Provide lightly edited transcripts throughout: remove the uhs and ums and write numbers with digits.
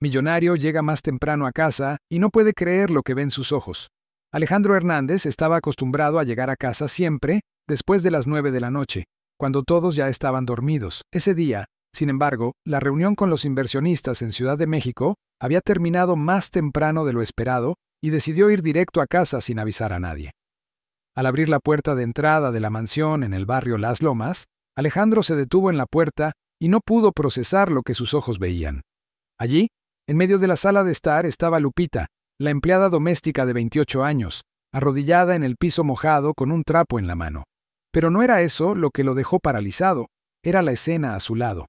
Millonario llega más temprano a casa y no puede creer lo que ve en sus ojos. Alejandro Hernández estaba acostumbrado a llegar a casa siempre después de las 9 de la noche, cuando todos ya estaban dormidos. Ese día, sin embargo, la reunión con los inversionistas en Ciudad de México había terminado más temprano de lo esperado y decidió ir directo a casa sin avisar a nadie. Al abrir la puerta de entrada de la mansión en el barrio Las Lomas, Alejandro se detuvo en la puerta y no pudo procesar lo que sus ojos veían. Allí, en medio de la sala de estar, estaba Lupita, la empleada doméstica de 28 años, arrodillada en el piso mojado con un trapo en la mano. Pero no era eso lo que lo dejó paralizado, era la escena a su lado.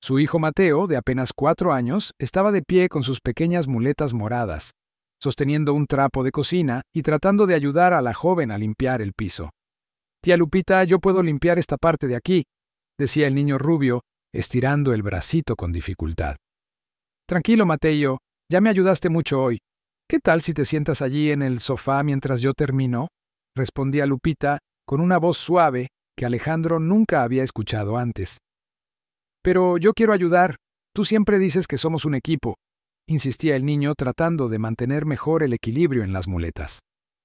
Su hijo Mateo, de apenas 4 años, estaba de pie con sus pequeñas muletas moradas, sosteniendo un trapo de cocina y tratando de ayudar a la joven a limpiar el piso. «Tía Lupita, yo puedo limpiar esta parte de aquí», decía el niño rubio, estirando el bracito con dificultad. «Tranquilo, Mateo, ya me ayudaste mucho hoy. ¿Qué tal si te sientas allí en el sofá mientras yo termino?», respondía Lupita con una voz suave que Alejandro nunca había escuchado antes. «Pero yo quiero ayudar. Tú siempre dices que somos un equipo», insistía el niño tratando de mantener mejor el equilibrio en las muletas.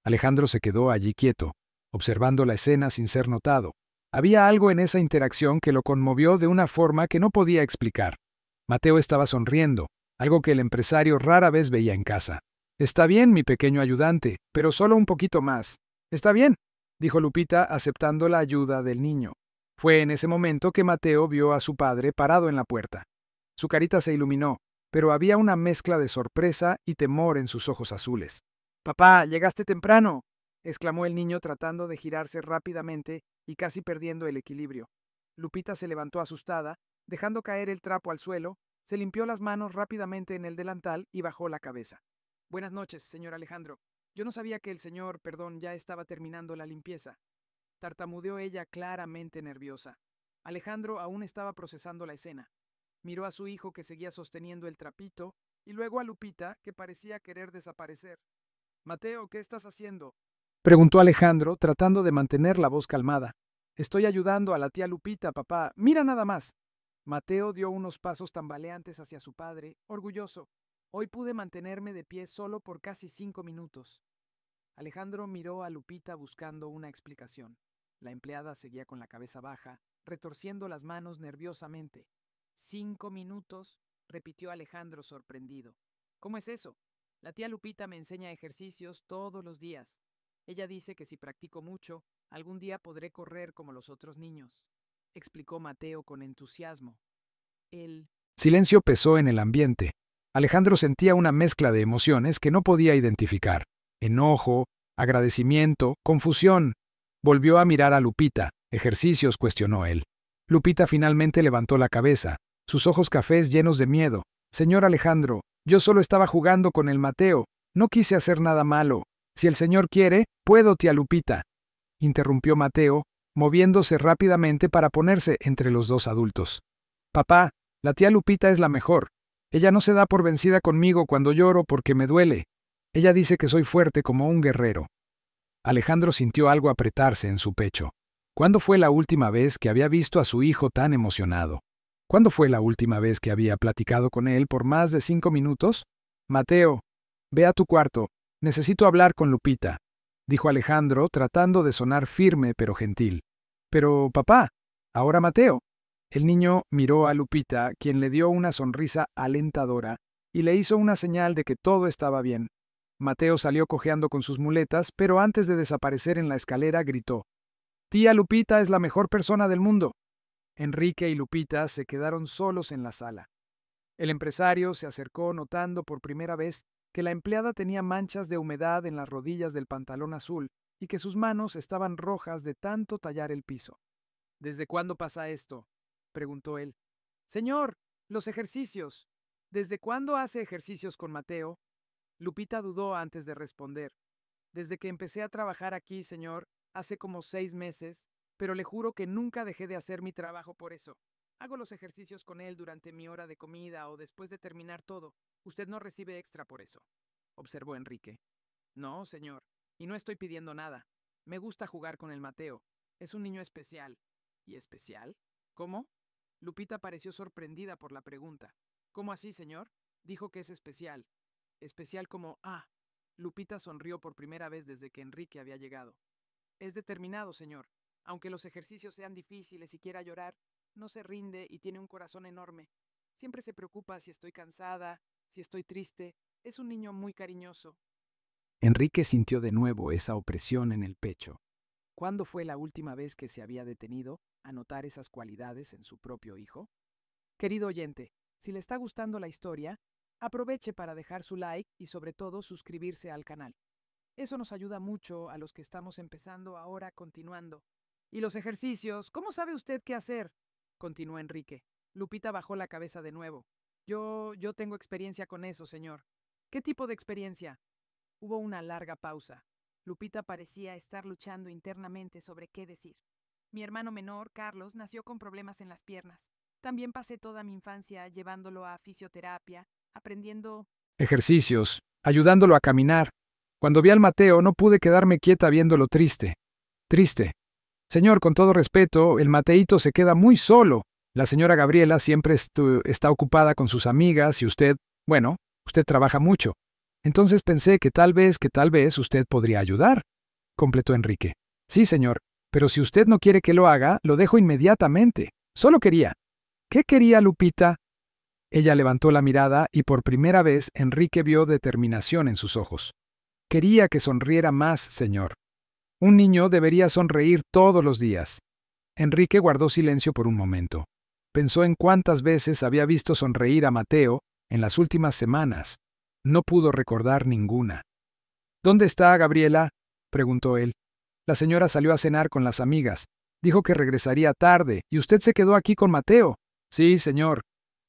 Alejandro se quedó allí quieto, observando la escena sin ser notado. Había algo en esa interacción que lo conmovió de una forma que no podía explicar. Mateo estaba sonriendo, algo que el empresario rara vez veía en casa. «Está bien, mi pequeño ayudante, pero solo un poquito más». «Está bien», dijo Lupita, aceptando la ayuda del niño. Fue en ese momento que Mateo vio a su padre parado en la puerta. Su carita se iluminó, pero había una mezcla de sorpresa y temor en sus ojos azules. «Papá, llegaste temprano», exclamó el niño tratando de girarse rápidamente y casi perdiendo el equilibrio. Lupita se levantó asustada, dejando caer el trapo al suelo, se limpió las manos rápidamente en el delantal y bajó la cabeza. «Buenas noches, señor Alejandro. Yo no sabía que el señor, ya estaba terminando la limpieza», tartamudeó ella claramente nerviosa. Alejandro aún estaba procesando la escena. Miró a su hijo que seguía sosteniendo el trapito y luego a Lupita que parecía querer desaparecer. «Mateo, ¿qué estás haciendo?», preguntó Alejandro tratando de mantener la voz calmada. «Estoy ayudando a la tía Lupita, papá. Mira nada más». Mateo dio unos pasos tambaleantes hacia su padre, orgulloso. «Hoy pude mantenerme de pie solo por casi 5 minutos». Alejandro miró a Lupita buscando una explicación. La empleada seguía con la cabeza baja, retorciendo las manos nerviosamente. «¿5 minutos?», repitió Alejandro sorprendido. «¿Cómo es eso? La tía Lupita me enseña ejercicios todos los días. Ella dice que si practico mucho, algún día podré correr como los otros niños», explicó Mateo con entusiasmo. El silencio pesó en el ambiente. Alejandro sentía una mezcla de emociones que no podía identificar. Enojo, agradecimiento, confusión. Volvió a mirar a Lupita. «¿Ejercicios?», cuestionó él. Lupita finalmente levantó la cabeza, sus ojos cafés llenos de miedo. «Señor Alejandro, yo solo estaba jugando con el Mateo. No quise hacer nada malo. Si el señor quiere, puedo, tía Lupita», interrumpió Mateo, moviéndose rápidamente para ponerse entre los dos adultos. «Papá, la tía Lupita es la mejor. Ella no se da por vencida conmigo cuando lloro porque me duele. Ella dice que soy fuerte como un guerrero». Alejandro sintió algo apretarse en su pecho. ¿Cuándo fue la última vez que había visto a su hijo tan emocionado? ¿Cuándo fue la última vez que había platicado con él por más de 5 minutos? «Mateo, ve a tu cuarto. Necesito hablar con Lupita», dijo Alejandro, tratando de sonar firme pero gentil. «Pero, papá, ahora Mateo». El niño miró a Lupita, quien le dio una sonrisa alentadora y le hizo una señal de que todo estaba bien. Mateo salió cojeando con sus muletas, pero antes de desaparecer en la escalera gritó: «Tía Lupita es la mejor persona del mundo». Enrique y Lupita se quedaron solos en la sala. El empresario se acercó notando por primera vez que la empleada tenía manchas de humedad en las rodillas del pantalón azul y que sus manos estaban rojas de tanto tallar el piso. «¿Desde cuándo pasa esto?», preguntó él. «Señor, los ejercicios. ¿Desde cuándo hace ejercicios con Mateo?». Lupita dudó antes de responder. «Desde que empecé a trabajar aquí, señor, hace como 6 meses, pero le juro que nunca dejé de hacer mi trabajo por eso. Hago los ejercicios con él durante mi hora de comida o después de terminar todo. Usted no recibe extra por eso», observó Enrique. «No, señor, y no estoy pidiendo nada. Me gusta jugar con el Mateo. Es un niño especial». «¿Y especial? ¿Cómo?». Lupita pareció sorprendida por la pregunta. «¿Cómo así, señor? Dijo que es especial. Especial como, Lupita sonrió por primera vez desde que Enrique había llegado. Es determinado, señor. Aunque los ejercicios sean difíciles y quiera llorar, no se rinde y tiene un corazón enorme. Siempre se preocupa si estoy cansada, si estoy triste. Es un niño muy cariñoso. Enrique sintió de nuevo esa opresión en el pecho. ¿Cuándo fue la última vez que se había detenido a notar esas cualidades en su propio hijo? Querido oyente, si le está gustando la historia, aproveche para dejar su like y sobre todo suscribirse al canal. Eso nos ayuda mucho a los que estamos empezando ahora continuando. ¿Y los ejercicios? ¿Cómo sabe usted qué hacer? Continuó Enrique. Lupita bajó la cabeza de nuevo. Yo tengo experiencia con eso, señor. ¿Qué tipo de experiencia? Hubo una larga pausa. Lupita parecía estar luchando internamente sobre qué decir. Mi hermano menor, Carlos, nació con problemas en las piernas. También pasé toda mi infancia llevándolo a fisioterapia, aprendiendo Ejercicios, ayudándolo a caminar. Cuando vi al Mateo no pude quedarme quieta viéndolo triste. Triste. Señor, con todo respeto, el Mateíto se queda muy solo. La señora Gabriela siempre está ocupada con sus amigas y usted, bueno, usted trabaja mucho. Entonces pensé que tal vez usted podría ayudar, completó Enrique. Sí, señor, pero si usted no quiere que lo haga, lo dejo inmediatamente. Solo quería. ¿Qué quería Lupita? Ella levantó la mirada y por primera vez Enrique vio determinación en sus ojos. Quería que sonriera más, señor. Un niño debería sonreír todos los días. Enrique guardó silencio por un momento. Pensó en cuántas veces había visto sonreír a Mateo en las últimas semanas. No pudo recordar ninguna. ¿Dónde está Gabriela?, preguntó él. La señora salió a cenar con las amigas. Dijo que regresaría tarde, y usted se quedó aquí con Mateo. Sí, señor.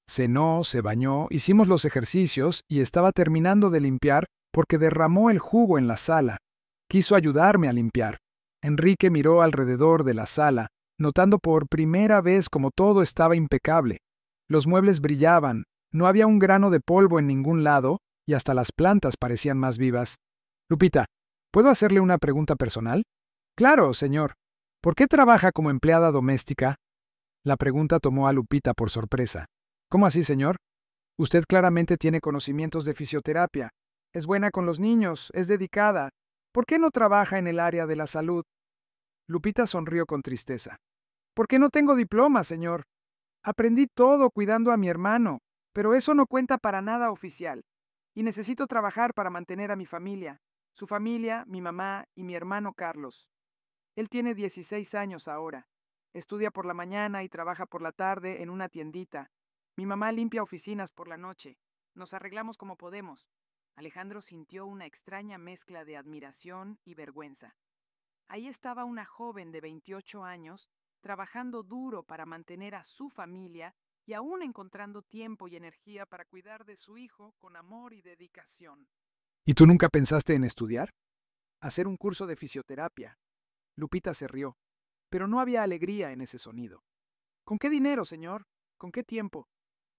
Cenó, se bañó, hicimos los ejercicios y estaba terminando de limpiar porque derramó el jugo en la sala. Quiso ayudarme a limpiar. Enrique miró alrededor de la sala, notando por primera vez como todo estaba impecable. Los muebles brillaban, no había un grano de polvo en ningún lado, y hasta las plantas parecían más vivas. Lupita, ¿puedo hacerle una pregunta personal? Claro, señor. ¿Por qué trabaja como empleada doméstica? La pregunta tomó a Lupita por sorpresa. ¿Cómo así, señor? Usted claramente tiene conocimientos de fisioterapia. Es buena con los niños, es dedicada. ¿Por qué no trabaja en el área de la salud? Lupita sonrió con tristeza. ¿Por qué no tengo diploma, señor? Aprendí todo cuidando a mi hermano, pero eso no cuenta para nada oficial. Y necesito trabajar para mantener a mi familia, su familia, mi mamá y mi hermano Carlos. Él tiene 16 años ahora. Estudia por la mañana y trabaja por la tarde en una tiendita. Mi mamá limpia oficinas por la noche. Nos arreglamos como podemos. Alejandro sintió una extraña mezcla de admiración y vergüenza. Ahí estaba una joven de 28 años, trabajando duro para mantener a su familia y aún encontrando tiempo y energía para cuidar de su hijo con amor y dedicación. ¿Y tú nunca pensaste en estudiar? Hacer un curso de fisioterapia. Lupita se rió, pero no había alegría en ese sonido. ¿Con qué dinero, señor? ¿Con qué tiempo?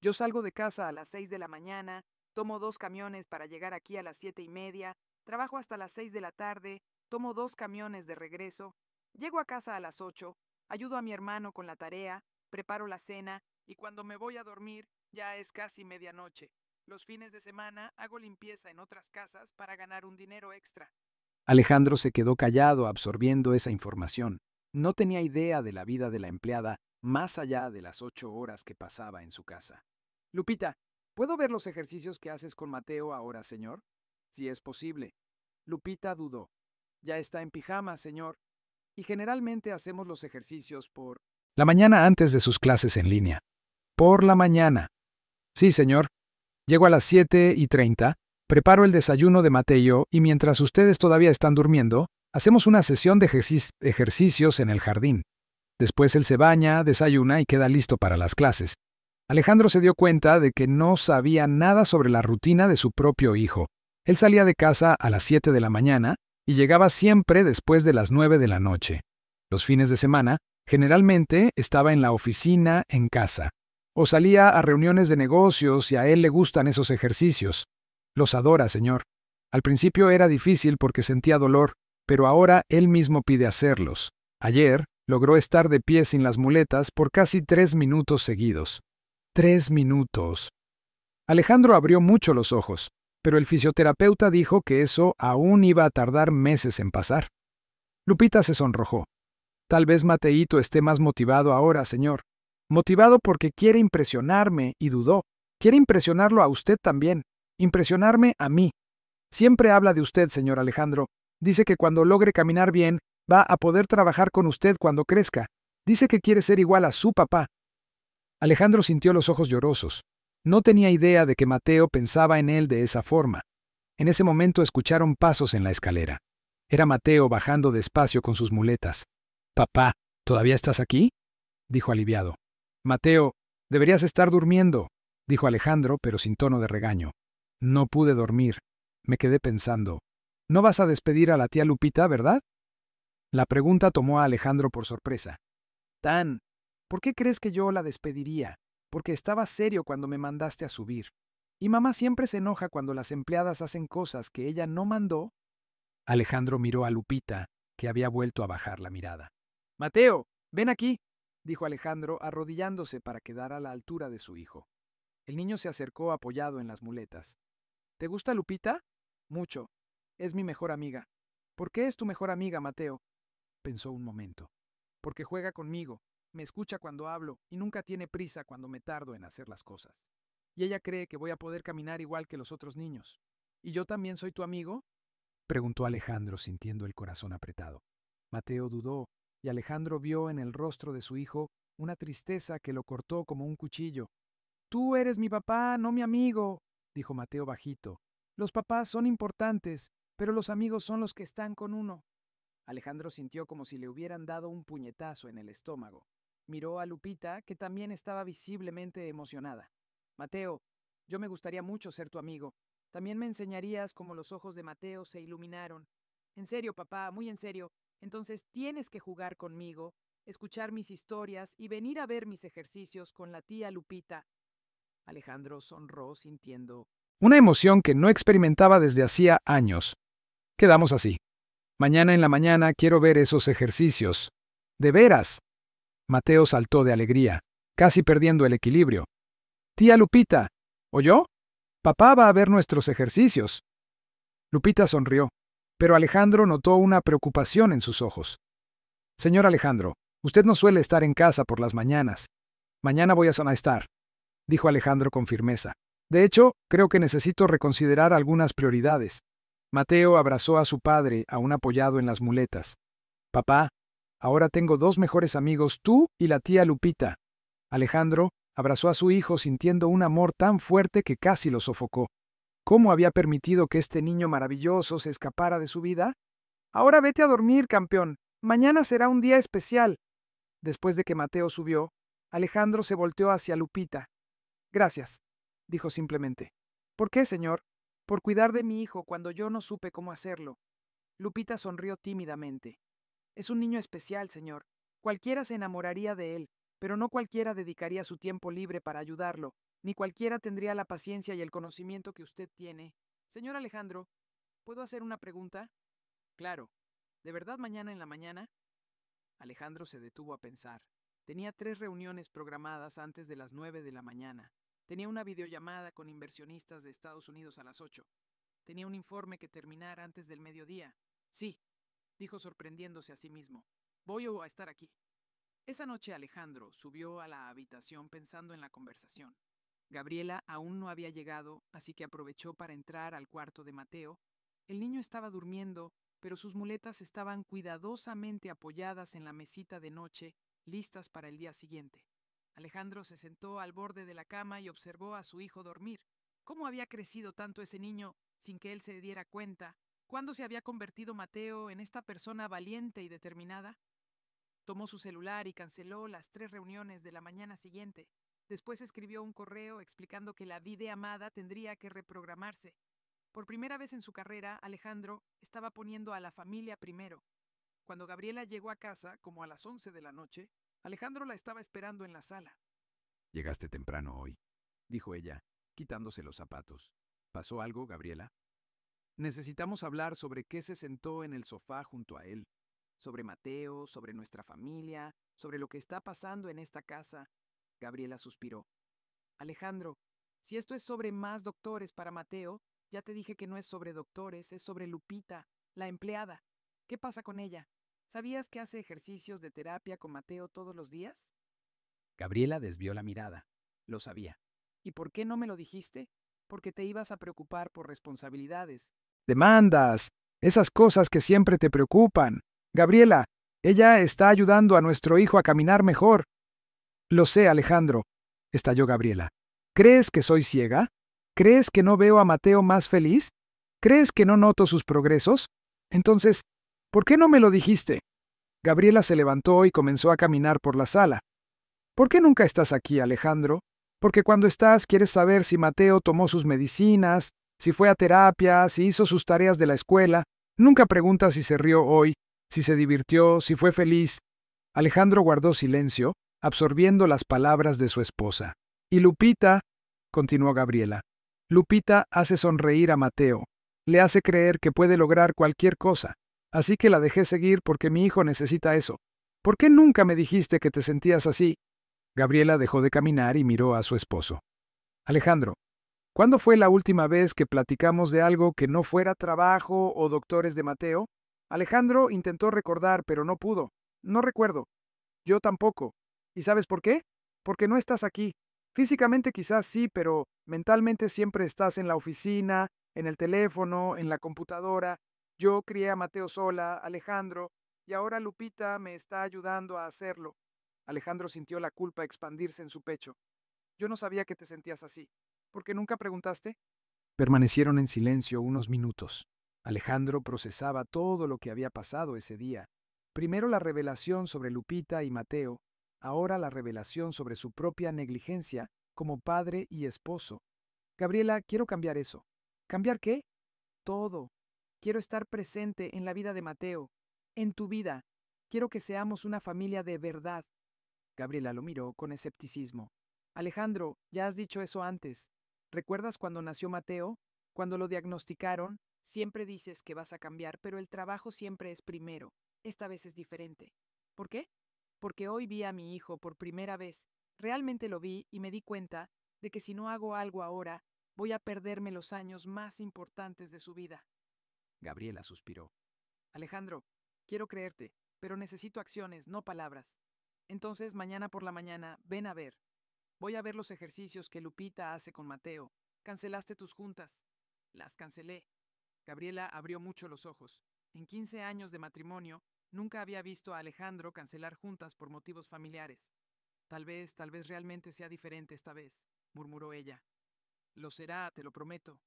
Yo salgo de casa a las 6 de la mañana, tomo 2 camiones para llegar aquí a las 7:30, trabajo hasta las 6 de la tarde, tomo 2 camiones de regreso, llego a casa a las 8, ayudo a mi hermano con la tarea, preparo la cena y cuando me voy a dormir ya es casi medianoche. Los fines de semana hago limpieza en otras casas para ganar un dinero extra. Alejandro se quedó callado absorbiendo esa información. No tenía idea de la vida de la empleada más allá de las 8 horas que pasaba en su casa. Lupita, ¿puedo ver los ejercicios que haces con Mateo ahora, señor? Si es posible. Lupita dudó. Ya está en pijama, señor. Y generalmente hacemos los ejercicios por la mañana antes de sus clases en línea. Por la mañana. Sí, señor. Llego a las 7:30, preparo el desayuno de Mateo y mientras ustedes todavía están durmiendo, hacemos una sesión de ejercicios en el jardín. Después él se baña, desayuna y queda listo para las clases. Alejandro se dio cuenta de que no sabía nada sobre la rutina de su propio hijo. Él salía de casa a las 7 de la mañana y llegaba siempre después de las 9 de la noche. Los fines de semana, generalmente estaba en la oficina en casa, o salía a reuniones de negocios y a él le gustan esos ejercicios. Los adora, señor. Al principio era difícil porque sentía dolor, pero ahora él mismo pide hacerlos. Ayer logró estar de pie sin las muletas por casi 3 minutos seguidos. 3 minutos. Alejandro abrió mucho los ojos, pero el fisioterapeuta dijo que eso aún iba a tardar meses en pasar. Lupita se sonrojó. Tal vez Mateíto esté más motivado ahora, señor. Motivado porque quiere impresionarme y dudó. Quiere impresionarlo a usted también. Impresionarme a mí. Siempre habla de usted, señor Alejandro. Dice que cuando logre caminar bien, va a poder trabajar con usted cuando crezca. Dice que quiere ser igual a su papá. Alejandro sintió los ojos llorosos. No tenía idea de que Mateo pensaba en él de esa forma. En ese momento escucharon pasos en la escalera. Era Mateo bajando despacio con sus muletas. «Papá, ¿todavía estás aquí?», dijo aliviado. «Mateo, deberías estar durmiendo», dijo Alejandro, pero sin tono de regaño. «No pude dormir. Me quedé pensando. ¿No vas a despedir a la tía Lupita, verdad?». La pregunta tomó a Alejandro por sorpresa. «Tan, ¿por qué crees que yo la despediría? Porque estaba serio cuando me mandaste a subir. ¿Y mamá siempre se enoja cuando las empleadas hacen cosas que ella no mandó?». Alejandro miró a Lupita, que había vuelto a bajar la mirada. «Mateo, ven aquí», dijo Alejandro, arrodillándose para quedar a la altura de su hijo. El niño se acercó apoyado en las muletas. «¿Te gusta Lupita?». «Mucho. Es mi mejor amiga». «¿Por qué es tu mejor amiga, Mateo?». Pensó un momento. «Porque juega conmigo, me escucha cuando hablo y nunca tiene prisa cuando me tardo en hacer las cosas. Y ella cree que voy a poder caminar igual que los otros niños». «¿Y yo también soy tu amigo?», preguntó Alejandro sintiendo el corazón apretado. Mateo dudó, y Alejandro vio en el rostro de su hijo una tristeza que lo cortó como un cuchillo. «Tú eres mi papá, no mi amigo», dijo Mateo bajito. «Los papás son importantes, pero los amigos son los que están con uno». Alejandro sintió como si le hubieran dado un puñetazo en el estómago. Miró a Lupita, que también estaba visiblemente emocionada. «Mateo, yo me gustaría mucho ser tu amigo. También me enseñarías cómo los ojos de Mateo se iluminaron. En serio, papá, muy en serio. Entonces tienes que jugar conmigo, escuchar mis historias y venir a ver mis ejercicios con la tía Lupita». Alejandro sonrió sintiendo una emoción que no experimentaba desde hacía años. «Quedamos así. Mañana en la mañana quiero ver esos ejercicios». «¿De veras?». Mateo saltó de alegría, casi perdiendo el equilibrio. «Tía Lupita, ¿oyó? Papá va a ver nuestros ejercicios». Lupita sonrió, pero Alejandro notó una preocupación en sus ojos. «Señor Alejandro, usted no suele estar en casa por las mañanas. Mañana voy a estar», dijo Alejandro con firmeza. «De hecho, creo que necesito reconsiderar algunas prioridades». Mateo abrazó a su padre, aún apoyado en las muletas. «Papá, ahora tengo dos mejores amigos, tú y la tía Lupita». Alejandro abrazó a su hijo sintiendo un amor tan fuerte que casi lo sofocó. ¿Cómo había permitido que este niño maravilloso se escapara de su vida? «Ahora vete a dormir, campeón. Mañana será un día especial». Después de que Mateo subió, Alejandro se volteó hacia Lupita. «Gracias», dijo simplemente. «¿Por qué, señor?». «Por cuidar de mi hijo cuando yo no supe cómo hacerlo». Lupita sonrió tímidamente. «Es un niño especial, señor. Cualquiera se enamoraría de él, pero no cualquiera dedicaría su tiempo libre para ayudarlo, ni cualquiera tendría la paciencia y el conocimiento que usted tiene. Señor Alejandro, ¿puedo hacer una pregunta?». «Claro. ¿De verdad mañana en la mañana?». Alejandro se detuvo a pensar. Tenía 3 reuniones programadas antes de las 9 de la mañana. Tenía una videollamada con inversionistas de Estados Unidos a las 8. Tenía un informe que terminar antes del mediodía. «Sí», dijo sorprendiéndose a sí mismo. «Voy a estar aquí». Esa noche Alejandro subió a la habitación pensando en la conversación. Gabriela aún no había llegado, así que aprovechó para entrar al cuarto de Mateo. El niño estaba durmiendo, pero sus muletas estaban cuidadosamente apoyadas en la mesita de noche, listas para el día siguiente. Alejandro se sentó al borde de la cama y observó a su hijo dormir. ¿Cómo había crecido tanto ese niño sin que él se diera cuenta? ¿Cuándo se había convertido Mateo en esta persona valiente y determinada? Tomó su celular y canceló las 3 reuniones de la mañana siguiente. Después escribió un correo explicando que la videollamada tendría que reprogramarse. Por primera vez en su carrera, Alejandro estaba poniendo a la familia primero. Cuando Gabriela llegó a casa, como a las 11 de la noche, Alejandro la estaba esperando en la sala. «Llegaste temprano hoy», dijo ella, quitándose los zapatos. «¿Pasó algo, Gabriela?». «Necesitamos hablar sobre qué se sentó en el sofá junto a él, sobre Mateo, sobre nuestra familia, sobre lo que está pasando en esta casa». Gabriela suspiró. «Alejandro, Si esto es sobre más doctores para Mateo, ya te dije que no es sobre doctores, es sobre Lupita, la empleada. ¿Qué pasa con ella? ¿Sabías que hace ejercicios de terapia con Mateo todos los días? Gabriela desvió la mirada. Lo sabía. ¿Y por qué no me lo dijiste? Porque te ibas a preocupar por responsabilidades. Demandas, esas cosas que siempre te preocupan. Gabriela, ella está ayudando a nuestro hijo a caminar mejor. Lo sé, Alejandro, estalló Gabriela. ¿Crees que soy ciega? ¿Crees que no veo a Mateo más feliz? ¿Crees que no noto sus progresos? Entonces, ¿por qué no me lo dijiste? Gabriela se levantó y comenzó a caminar por la sala. ¿Por qué nunca estás aquí, Alejandro? Porque cuando estás quieres saber si Mateo tomó sus medicinas, si fue a terapia, si hizo sus tareas de la escuela. Nunca preguntas si se rió hoy, si se divirtió, si fue feliz. Alejandro guardó silencio, absorbiendo las palabras de su esposa. Y Lupita, continuó Gabriela, Lupita hace sonreír a Mateo, le hace creer que puede lograr cualquier cosa. Así que la dejé seguir porque mi hijo necesita eso. ¿Por qué nunca me dijiste que te sentías así? Gabriela dejó de caminar y miró a su esposo. Alejandro, ¿cuándo fue la última vez que platicamos de algo que no fuera trabajo o doctores de Mateo? Alejandro intentó recordar, pero no pudo. No recuerdo. Yo tampoco. ¿Y sabes por qué? Porque no estás aquí. Físicamente quizás sí, pero mentalmente siempre estás en la oficina, en el teléfono, en la computadora. Yo crié a Mateo sola, Alejandro, y ahora Lupita me está ayudando a hacerlo. Alejandro sintió la culpa expandirse en su pecho. Yo no sabía que te sentías así. ¿Por qué nunca preguntaste? Permanecieron en silencio unos minutos. Alejandro procesaba todo lo que había pasado ese día. Primero la revelación sobre Lupita y Mateo, ahora la revelación sobre su propia negligencia como padre y esposo. Gabriela, quiero cambiar eso. ¿Cambiar qué? Todo. Quiero estar presente en la vida de Mateo, en tu vida. Quiero que seamos una familia de verdad. Gabriela lo miró con escepticismo. Alejandro, ya has dicho eso antes. ¿Recuerdas cuando nació Mateo? Cuando lo diagnosticaron, siempre dices que vas a cambiar, pero el trabajo siempre es primero. Esta vez es diferente. ¿Por qué? Porque hoy vi a mi hijo por primera vez. Realmente lo vi y me di cuenta de que si no hago algo ahora, voy a perderme los años más importantes de su vida. Gabriela suspiró. Alejandro, quiero creerte, pero necesito acciones, no palabras. Entonces, mañana por la mañana, ven a ver. Voy a ver los ejercicios que Lupita hace con Mateo. Cancelaste tus juntas. Las cancelé. Gabriela abrió mucho los ojos. En 15 años de matrimonio, nunca había visto a Alejandro cancelar juntas por motivos familiares. Tal vez realmente sea diferente esta vez, murmuró ella. Lo será, te lo prometo.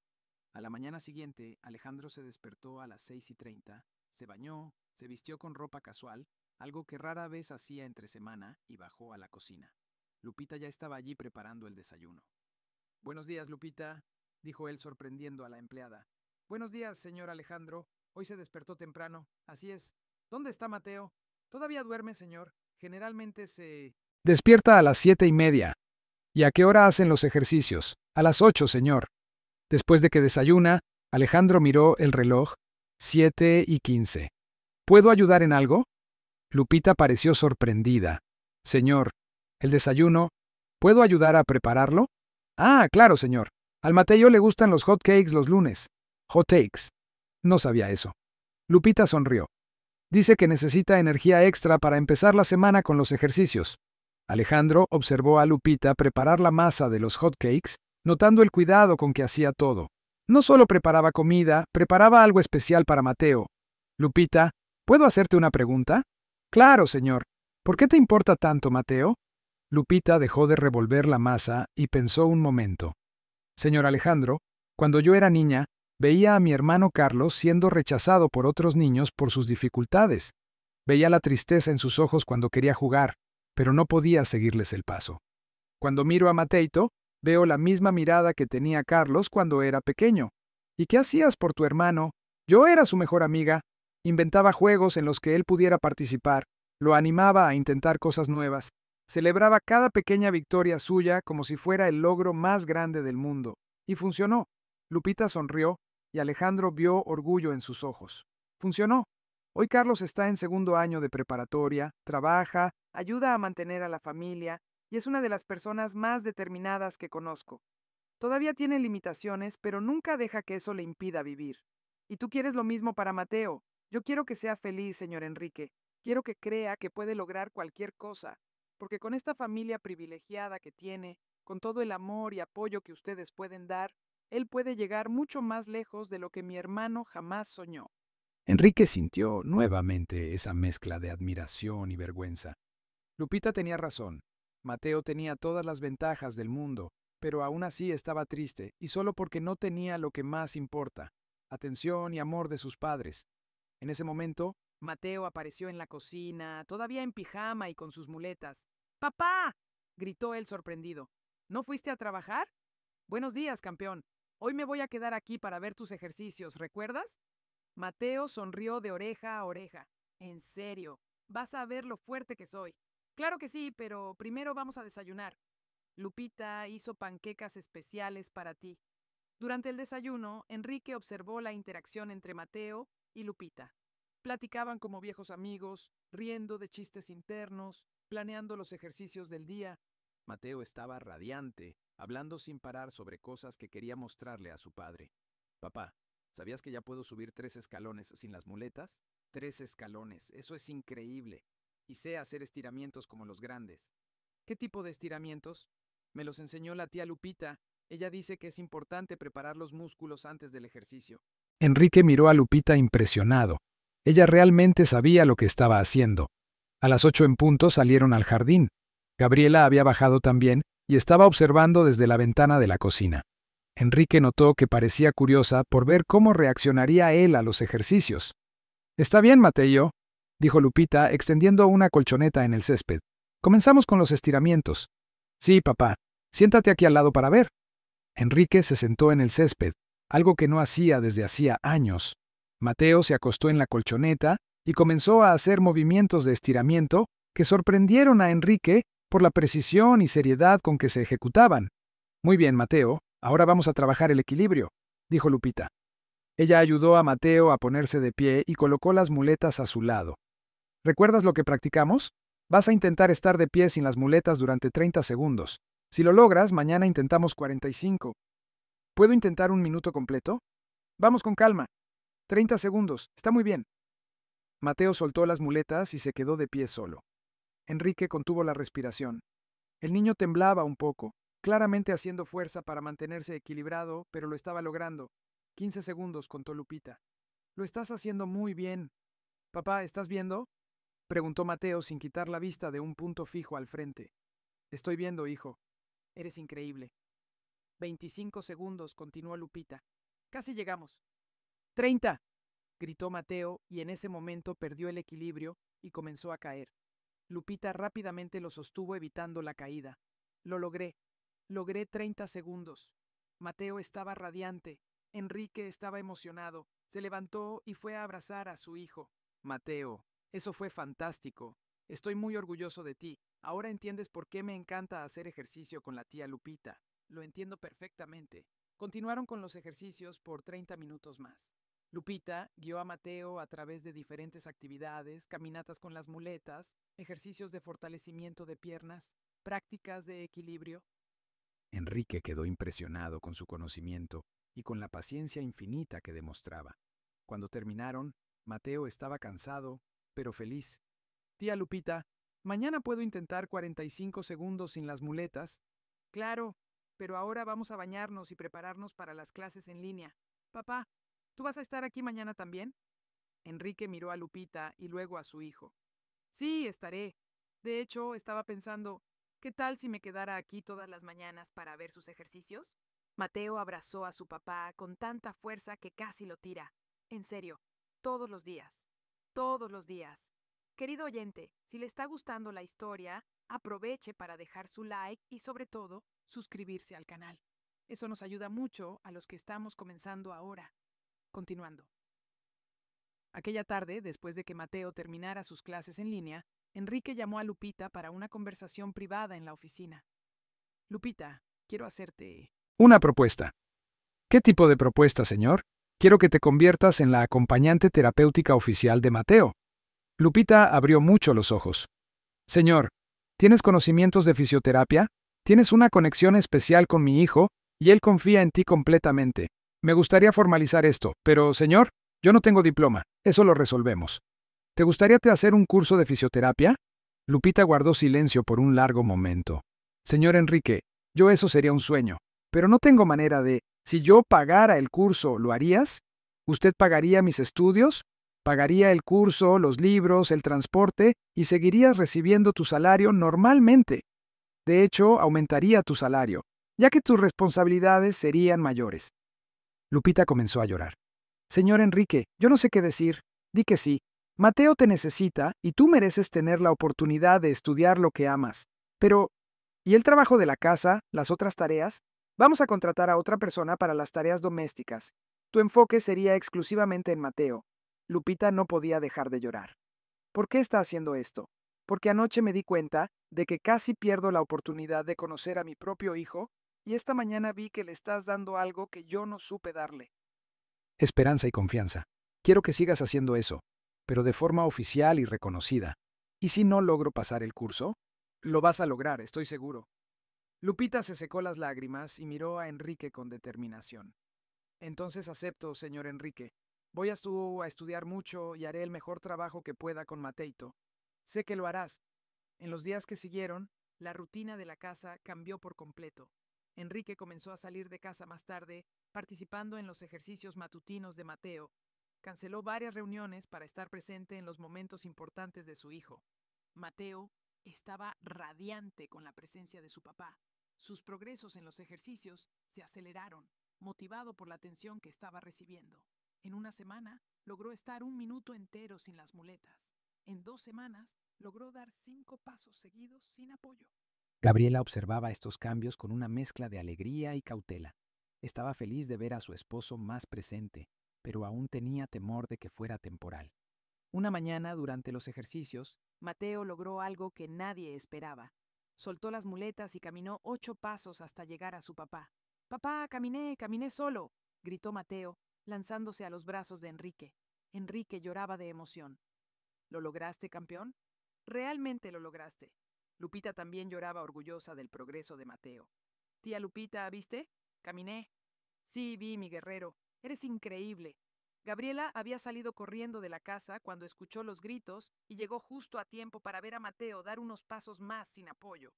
A la mañana siguiente, Alejandro se despertó a las 6:30, se bañó, se vistió con ropa casual, algo que rara vez hacía entre semana, y bajó a la cocina. Lupita ya estaba allí preparando el desayuno. Buenos días, Lupita, dijo él sorprendiendo a la empleada. Buenos días, señor Alejandro. Hoy se despertó temprano. Así es. ¿Dónde está Mateo? Todavía duerme, señor. Generalmente se... Despierta a las 7:30. ¿Y a qué hora hacen los ejercicios? A las 8, señor. Después de que desayuna, Alejandro miró el reloj. 7:15. ¿Puedo ayudar en algo? Lupita pareció sorprendida. Señor, ¿el desayuno? ¿Puedo ayudar a prepararlo? Ah, claro, señor. Al Mateo le gustan los hot cakes los lunes. Hot cakes. No sabía eso. Lupita sonrió. Dice que necesita energía extra para empezar la semana con los ejercicios. Alejandro observó a Lupita preparar la masa de los hot cakes, notando el cuidado con que hacía todo. No solo preparaba comida, preparaba algo especial para Mateo. Lupita, ¿puedo hacerte una pregunta? Claro, señor. ¿Por qué te importa tanto, Mateo? Lupita dejó de revolver la masa y pensó un momento. Señor Alejandro, cuando yo era niña, veía a mi hermano Carlos siendo rechazado por otros niños por sus dificultades. Veía la tristeza en sus ojos cuando quería jugar, pero no podía seguirles el paso. Cuando miro a Mateito, veo la misma mirada que tenía Carlos cuando era pequeño. ¿Y qué hacías por tu hermano? Yo era su mejor amiga. Inventaba juegos en los que él pudiera participar, lo animaba a intentar cosas nuevas. Celebraba cada pequeña victoria suya como si fuera el logro más grande del mundo. Y funcionó. Lupita sonrió y Alejandro vio orgullo en sus ojos. Funcionó. Hoy Carlos está en segundo año de preparatoria, trabaja, ayuda a mantener a la familia y es una de las personas más determinadas que conozco. Todavía tiene limitaciones, pero nunca deja que eso le impida vivir. Y tú quieres lo mismo para Mateo. Yo quiero que sea feliz, señor Enrique. Quiero que crea que puede lograr cualquier cosa, porque con esta familia privilegiada que tiene, con todo el amor y apoyo que ustedes pueden dar, él puede llegar mucho más lejos de lo que mi hermano jamás soñó. Enrique sintió nuevamente esa mezcla de admiración y vergüenza. Lupita tenía razón. Mateo tenía todas las ventajas del mundo, pero aún así estaba triste, y solo porque no tenía lo que más importa, atención y amor de sus padres. En ese momento, Mateo apareció en la cocina, todavía en pijama y con sus muletas. ¡Papá!, gritó él sorprendido. ¿No fuiste a trabajar? Buenos días, campeón. Hoy me voy a quedar aquí para ver tus ejercicios, ¿recuerdas? Mateo sonrió de oreja a oreja. En serio, vas a ver lo fuerte que soy. Claro que sí, pero primero vamos a desayunar. Lupita hizo panquecas especiales para ti. Durante el desayuno, Enrique observó la interacción entre Mateo y Lupita. Platicaban como viejos amigos, riendo de chistes internos, planeando los ejercicios del día. Mateo estaba radiante, hablando sin parar sobre cosas que quería mostrarle a su padre. Papá, ¿sabías que ya puedo subir 3 escalones sin las muletas? 3 escalones, eso es increíble. Y sé hacer estiramientos como los grandes. ¿Qué tipo de estiramientos? Me los enseñó la tía Lupita. Ella dice que es importante preparar los músculos antes del ejercicio. Enrique miró a Lupita impresionado. Ella realmente sabía lo que estaba haciendo. A las 8 en punto salieron al jardín. Gabriela había bajado también y estaba observando desde la ventana de la cocina. Enrique notó que parecía curiosa por ver cómo reaccionaría él a los ejercicios. «Está bien, Mateo», dijo Lupita, extendiendo una colchoneta en el césped. «Comenzamos con los estiramientos». «Sí, papá. Siéntate aquí al lado para ver». Enrique se sentó en el césped, algo que no hacía desde hacía años. Mateo se acostó en la colchoneta y comenzó a hacer movimientos de estiramiento que sorprendieron a Enrique por la precisión y seriedad con que se ejecutaban. «Muy bien, Mateo. Ahora vamos a trabajar el equilibrio», dijo Lupita. Ella ayudó a Mateo a ponerse de pie y colocó las muletas a su lado. ¿Recuerdas lo que practicamos? Vas a intentar estar de pie sin las muletas durante 30 segundos. Si lo logras, mañana intentamos 45. ¿Puedo intentar 1 minuto completo? Vamos con calma. 30 segundos. Está muy bien. Mateo soltó las muletas y se quedó de pie solo. Enrique contuvo la respiración. El niño temblaba un poco, claramente haciendo fuerza para mantenerse equilibrado, pero lo estaba logrando. 15 segundos, contó Lupita. Lo estás haciendo muy bien. Papá, ¿estás viendo?, preguntó Mateo sin quitar la vista de un punto fijo al frente. Estoy viendo, hijo. Eres increíble. 25 segundos, continuó Lupita. Casi llegamos. 30, gritó Mateo, y en ese momento perdió el equilibrio y comenzó a caer. Lupita rápidamente lo sostuvo evitando la caída. Lo logré. Logré 30 segundos. Mateo estaba radiante. Enrique estaba emocionado. Se levantó y fue a abrazar a su hijo. Mateo, eso fue fantástico. Estoy muy orgulloso de ti. Ahora entiendes por qué me encanta hacer ejercicio con la tía Lupita. Lo entiendo perfectamente. Continuaron con los ejercicios por 30 minutos más. Lupita guió a Mateo a través de diferentes actividades, caminatas con las muletas, ejercicios de fortalecimiento de piernas, prácticas de equilibrio. Enrique quedó impresionado con su conocimiento y con la paciencia infinita que demostraba. Cuando terminaron, Mateo estaba cansado, pero feliz. Tía Lupita, ¿mañana puedo intentar 45 segundos sin las muletas? Claro, pero ahora vamos a bañarnos y prepararnos para las clases en línea. Papá, ¿tú vas a estar aquí mañana también? Enrique miró a Lupita y luego a su hijo. Sí, estaré. De hecho, estaba pensando, ¿qué tal si me quedara aquí todas las mañanas para ver sus ejercicios? Mateo abrazó a su papá con tanta fuerza que casi lo tira. En serio, todos los días. Todos los días. Querido oyente, si le está gustando la historia, aproveche para dejar su like y, sobre todo, suscribirse al canal. Eso nos ayuda mucho a los que estamos comenzando ahora. Continuando. Aquella tarde, después de que Mateo terminara sus clases en línea, Enrique llamó a Lupita para una conversación privada en la oficina. Lupita, quiero hacerte una propuesta. ¿Qué tipo de propuesta, señor? Quiero que te conviertas en la acompañante terapéutica oficial de Mateo. Lupita abrió mucho los ojos. Señor, ¿tienes conocimientos de fisioterapia? ¿Tienes una conexión especial con mi hijo y él confía en ti completamente. Me gustaría formalizar esto, pero, señor, yo no tengo diploma. Eso lo resolvemos. ¿Te gustaría hacer un curso de fisioterapia? Lupita guardó silencio por un largo momento. Señor Enrique, yo eso sería un sueño, pero no tengo manera de... Si yo pagara el curso, ¿lo harías? ¿Usted pagaría mis estudios? ¿Pagaría el curso, los libros, el transporte y seguirías recibiendo tu salario normalmente? De hecho, aumentaría tu salario, ya que tus responsabilidades serían mayores. Lupita comenzó a llorar. Señor Enrique, yo no sé qué decir. Di que sí. Mateo te necesita y tú mereces tener la oportunidad de estudiar lo que amas. Pero, ¿y el trabajo de la casa, las otras tareas? Vamos a contratar a otra persona para las tareas domésticas. Tu enfoque sería exclusivamente en Mateo. Lupita no podía dejar de llorar. ¿Por qué está haciendo esto? Porque anoche me di cuenta de que casi pierdo la oportunidad de conocer a mi propio hijo y esta mañana vi que le estás dando algo que yo no supe darle. Esperanza y confianza. Quiero que sigas haciendo eso, pero de forma oficial y reconocida. ¿Y si no logro pasar el curso? Lo vas a lograr, estoy seguro. Lupita se secó las lágrimas y miró a Enrique con determinación. Entonces acepto, señor Enrique. Voy a estudiar mucho y haré el mejor trabajo que pueda con Mateito. Sé que lo harás. En los días que siguieron, la rutina de la casa cambió por completo. Enrique comenzó a salir de casa más tarde, participando en los ejercicios matutinos de Mateo. Canceló varias reuniones para estar presente en los momentos importantes de su hijo. Mateo estaba radiante con la presencia de su papá. Sus progresos en los ejercicios se aceleraron, motivado por la atención que estaba recibiendo. En una semana, logró estar 1 minuto entero sin las muletas. En 2 semanas, logró dar 5 pasos seguidos sin apoyo. Gabriela observaba estos cambios con una mezcla de alegría y cautela. Estaba feliz de ver a su esposo más presente, pero aún tenía temor de que fuera temporal. Una mañana, durante los ejercicios, Mateo logró algo que nadie esperaba. Soltó las muletas y caminó 8 pasos hasta llegar a su papá. «Papá, caminé solo», gritó Mateo, lanzándose a los brazos de Enrique. Enrique lloraba de emoción. «¿Lo lograste, campeón? Realmente lo lograste». Lupita también lloraba orgullosa del progreso de Mateo. «Tía Lupita, ¿viste? Caminé». «Sí, vi, mi guerrero. Eres increíble». Gabriela había salido corriendo de la casa cuando escuchó los gritos y llegó justo a tiempo para ver a Mateo dar unos pasos más sin apoyo.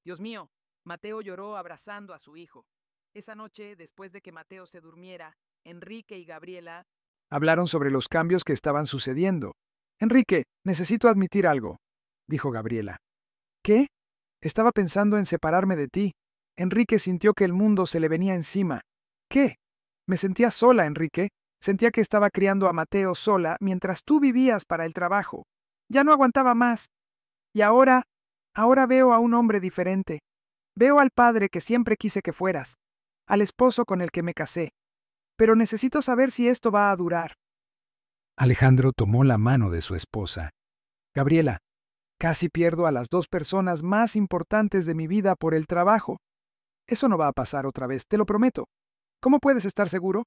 Dios mío, Mateo lloró abrazando a su hijo. Esa noche, después de que Mateo se durmiera, Enrique y Gabriela hablaron sobre los cambios que estaban sucediendo. «Enrique, necesito admitir algo», dijo Gabriela. «¿Qué? Estaba pensando en separarme de ti». Enrique sintió que el mundo se le venía encima. «¿Qué? Me sentía sola, Enrique. Sentía que estaba criando a Mateo sola mientras tú vivías para el trabajo. Ya no aguantaba más. Y ahora veo a un hombre diferente. Veo al padre que siempre quise que fueras, al esposo con el que me casé. Pero necesito saber si esto va a durar». Alejandro tomó la mano de su esposa. «Gabriela, casi pierdo a las 2 personas más importantes de mi vida por el trabajo. Eso no va a pasar otra vez, te lo prometo. ¿Cómo puedes estar seguro?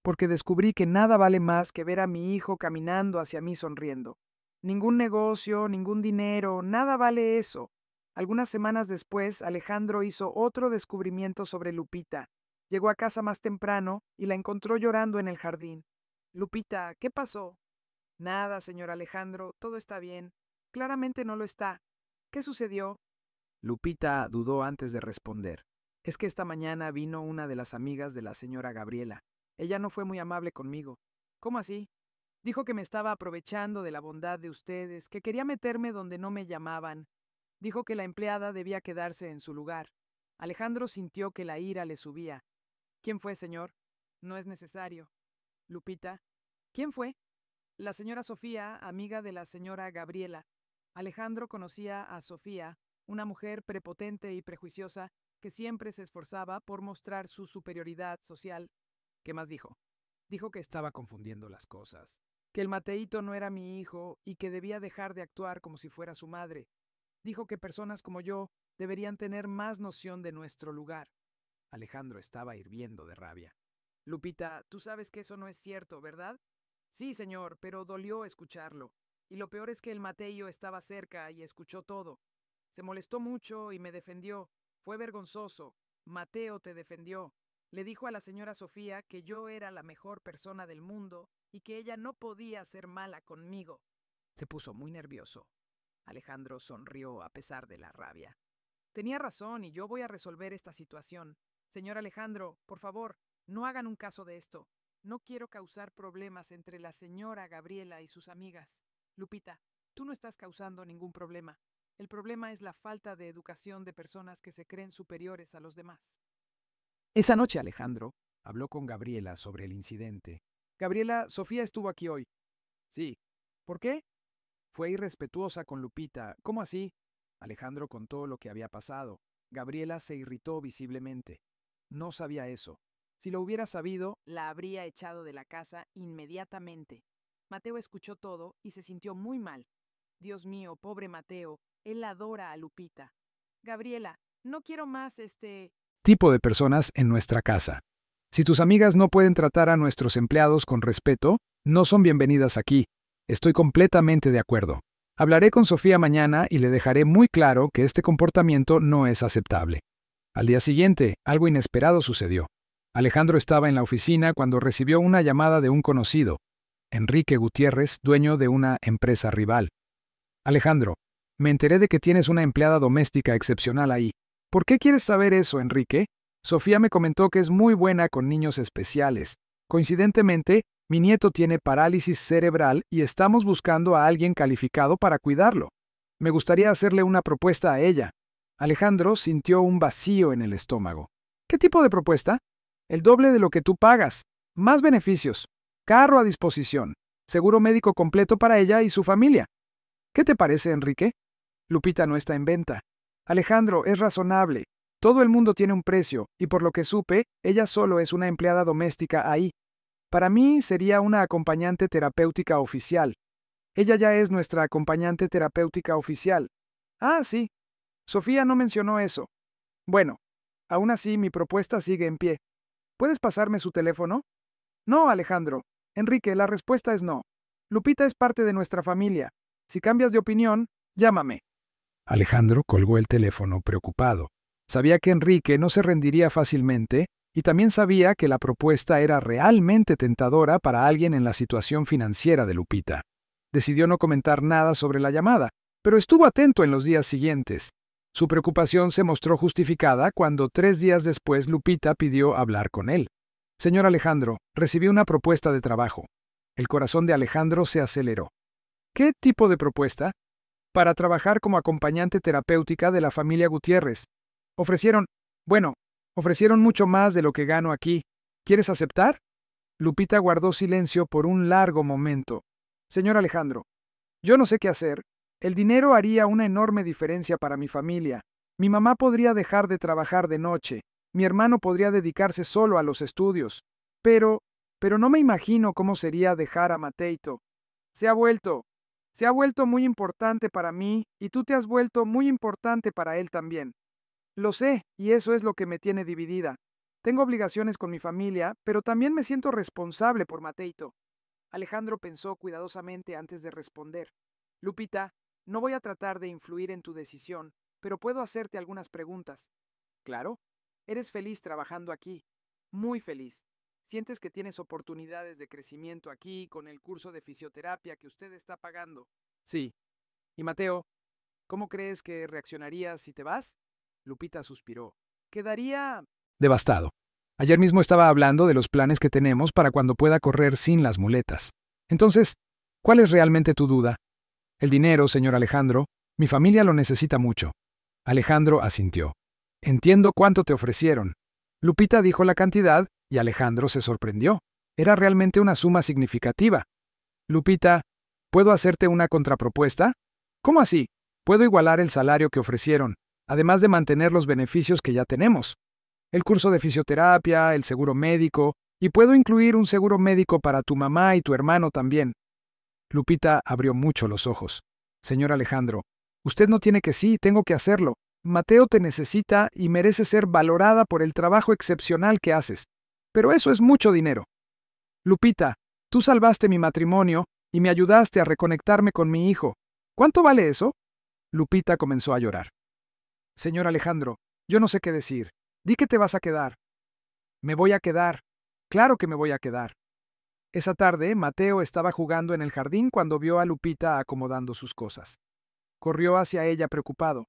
Porque descubrí que nada vale más que ver a mi hijo caminando hacia mí sonriendo. Ningún negocio, ningún dinero, nada vale eso». Algunas semanas después, Alejandro hizo otro descubrimiento sobre Lupita. Llegó a casa más temprano y la encontró llorando en el jardín. «Lupita, ¿qué pasó?» «Nada, señor Alejandro, todo está bien». «Claramente no lo está. ¿Qué sucedió?» Lupita dudó antes de responder. «Es que esta mañana vino una de las amigas de la señora Gabriela. Ella no fue muy amable conmigo». «¿Cómo así?» «Dijo que me estaba aprovechando de la bondad de ustedes, que quería meterme donde no me llamaban. Dijo que la empleada debía quedarse en su lugar». Alejandro sintió que la ira le subía. «¿Quién fue, señor?» «No es necesario». «Lupita». «¿Quién fue?» «La señora Sofía, amiga de la señora Gabriela». Alejandro conocía a Sofía, una mujer prepotente y prejuiciosa que siempre se esforzaba por mostrar su superioridad social. ¿Qué más dijo? Dijo que estaba confundiendo las cosas, que el Mateito no era mi hijo y que debía dejar de actuar como si fuera su madre. Dijo que personas como yo deberían tener más noción de nuestro lugar. Alejandro estaba hirviendo de rabia. «Lupita, tú sabes que eso no es cierto, ¿verdad?» «Sí, señor, pero dolió escucharlo. Y lo peor es que el Mateo estaba cerca y escuchó todo. Se molestó mucho y me defendió. Fue vergonzoso. Mateo te defendió. Le dijo a la señora Sofía que yo era la mejor persona del mundo y que ella no podía ser mala conmigo. Se puso muy nervioso. Alejandro sonrió a pesar de la rabia. Tenía razón y yo voy a resolver esta situación. Señor Alejandro, por favor, no hagan un caso de esto. No quiero causar problemas entre la señora Gabriela y sus amigas. Lupita, tú no estás causando ningún problema. El problema es la falta de educación de personas que se creen superiores a los demás. Esa noche Alejandro habló con Gabriela sobre el incidente. Gabriela, Sofía estuvo aquí hoy. Sí. ¿Por qué? Fue irrespetuosa con Lupita. ¿Cómo así? Alejandro contó lo que había pasado. Gabriela se irritó visiblemente. No sabía eso. Si lo hubiera sabido, la habría echado de la casa inmediatamente. Mateo escuchó todo y se sintió muy mal. Dios mío, pobre Mateo, él adora a Lupita. Gabriela, no quiero más tipo de personas en nuestra casa. Si tus amigas no pueden tratar a nuestros empleados con respeto, no son bienvenidas aquí. Estoy completamente de acuerdo. Hablaré con Sofía mañana y le dejaré muy claro que este comportamiento no es aceptable. Al día siguiente, algo inesperado sucedió. Alejandro estaba en la oficina cuando recibió una llamada de un conocido, Enrique Gutiérrez, dueño de una empresa rival. Alejandro, me enteré de que tienes una empleada doméstica excepcional ahí. ¿Por qué quieres saber eso, Enrique? Sofía me comentó que es muy buena con niños especiales. Coincidentemente, mi nieto tiene parálisis cerebral y estamos buscando a alguien calificado para cuidarlo. Me gustaría hacerle una propuesta a ella. Alejandro sintió un vacío en el estómago. ¿Qué tipo de propuesta? El doble de lo que tú pagas. Más beneficios. Carro a disposición. Seguro médico completo para ella y su familia. ¿Qué te parece, Enrique? Lupita no está en venta. Alejandro, es razonable. Todo el mundo tiene un precio, y por lo que supe, ella solo es una empleada doméstica ahí. Para mí sería una acompañante terapéutica oficial. Ella ya es nuestra acompañante terapéutica oficial. Ah, sí. Sofía no mencionó eso. Bueno, aún así mi propuesta sigue en pie. ¿Puedes pasarme su teléfono? No, Alejandro. Enrique, la respuesta es no. Lupita es parte de nuestra familia. Si cambias de opinión, llámame. Alejandro colgó el teléfono preocupado. Sabía que Enrique no se rendiría fácilmente y también sabía que la propuesta era realmente tentadora para alguien en la situación financiera de Lupita. Decidió no comentar nada sobre la llamada, pero estuvo atento en los días siguientes. Su preocupación se mostró justificada cuando 3 días después Lupita pidió hablar con él. Señor Alejandro, recibí una propuesta de trabajo. El corazón de Alejandro se aceleró. ¿Qué tipo de propuesta? Para trabajar como acompañante terapéutica de la familia Gutiérrez. Ofrecieron mucho más de lo que gano aquí. ¿Quieres aceptar? Lupita guardó silencio por un largo momento. Señor Alejandro, yo no sé qué hacer. El dinero haría una enorme diferencia para mi familia. Mi mamá podría dejar de trabajar de noche. Mi hermano podría dedicarse solo a los estudios. Pero no me imagino cómo sería dejar a Mateito. Se ha vuelto muy importante para mí y tú te has vuelto muy importante para él también. Lo sé, y eso es lo que me tiene dividida. Tengo obligaciones con mi familia, pero también me siento responsable por Mateito. Alejandro pensó cuidadosamente antes de responder. Lupita, no voy a tratar de influir en tu decisión, pero puedo hacerte algunas preguntas. Claro. Eres feliz trabajando aquí. Muy feliz. ¿Sientes que tienes oportunidades de crecimiento aquí con el curso de fisioterapia que usted está pagando? Sí. ¿Y Mateo, cómo crees que reaccionarías si te vas? Lupita suspiró. Quedaría devastado. Ayer mismo estaba hablando de los planes que tenemos para cuando pueda correr sin las muletas. Entonces, ¿cuál es realmente tu duda? El dinero, señor Alejandro. Mi familia lo necesita mucho. Alejandro asintió. Entiendo cuánto te ofrecieron. Lupita dijo la cantidad y Alejandro se sorprendió. Era realmente una suma significativa. Lupita, ¿puedo hacerte una contrapropuesta? ¿Cómo así? Puedo igualar el salario que ofrecieron, además de mantener los beneficios que ya tenemos. El curso de fisioterapia, el seguro médico, y puedo incluir un seguro médico para tu mamá y tu hermano también. Lupita abrió mucho los ojos. Señor Alejandro, usted no tiene que sí, tengo que hacerlo. Mateo te necesita y merece ser valorada por el trabajo excepcional que haces. Pero eso es mucho dinero. Lupita, tú salvaste mi matrimonio y me ayudaste a reconectarme con mi hijo. ¿Cuánto vale eso? Lupita comenzó a llorar. Señor Alejandro, yo no sé qué decir. Di que te vas a quedar. Me voy a quedar. Claro que me voy a quedar. Esa tarde, Mateo estaba jugando en el jardín cuando vio a Lupita acomodando sus cosas. Corrió hacia ella preocupado.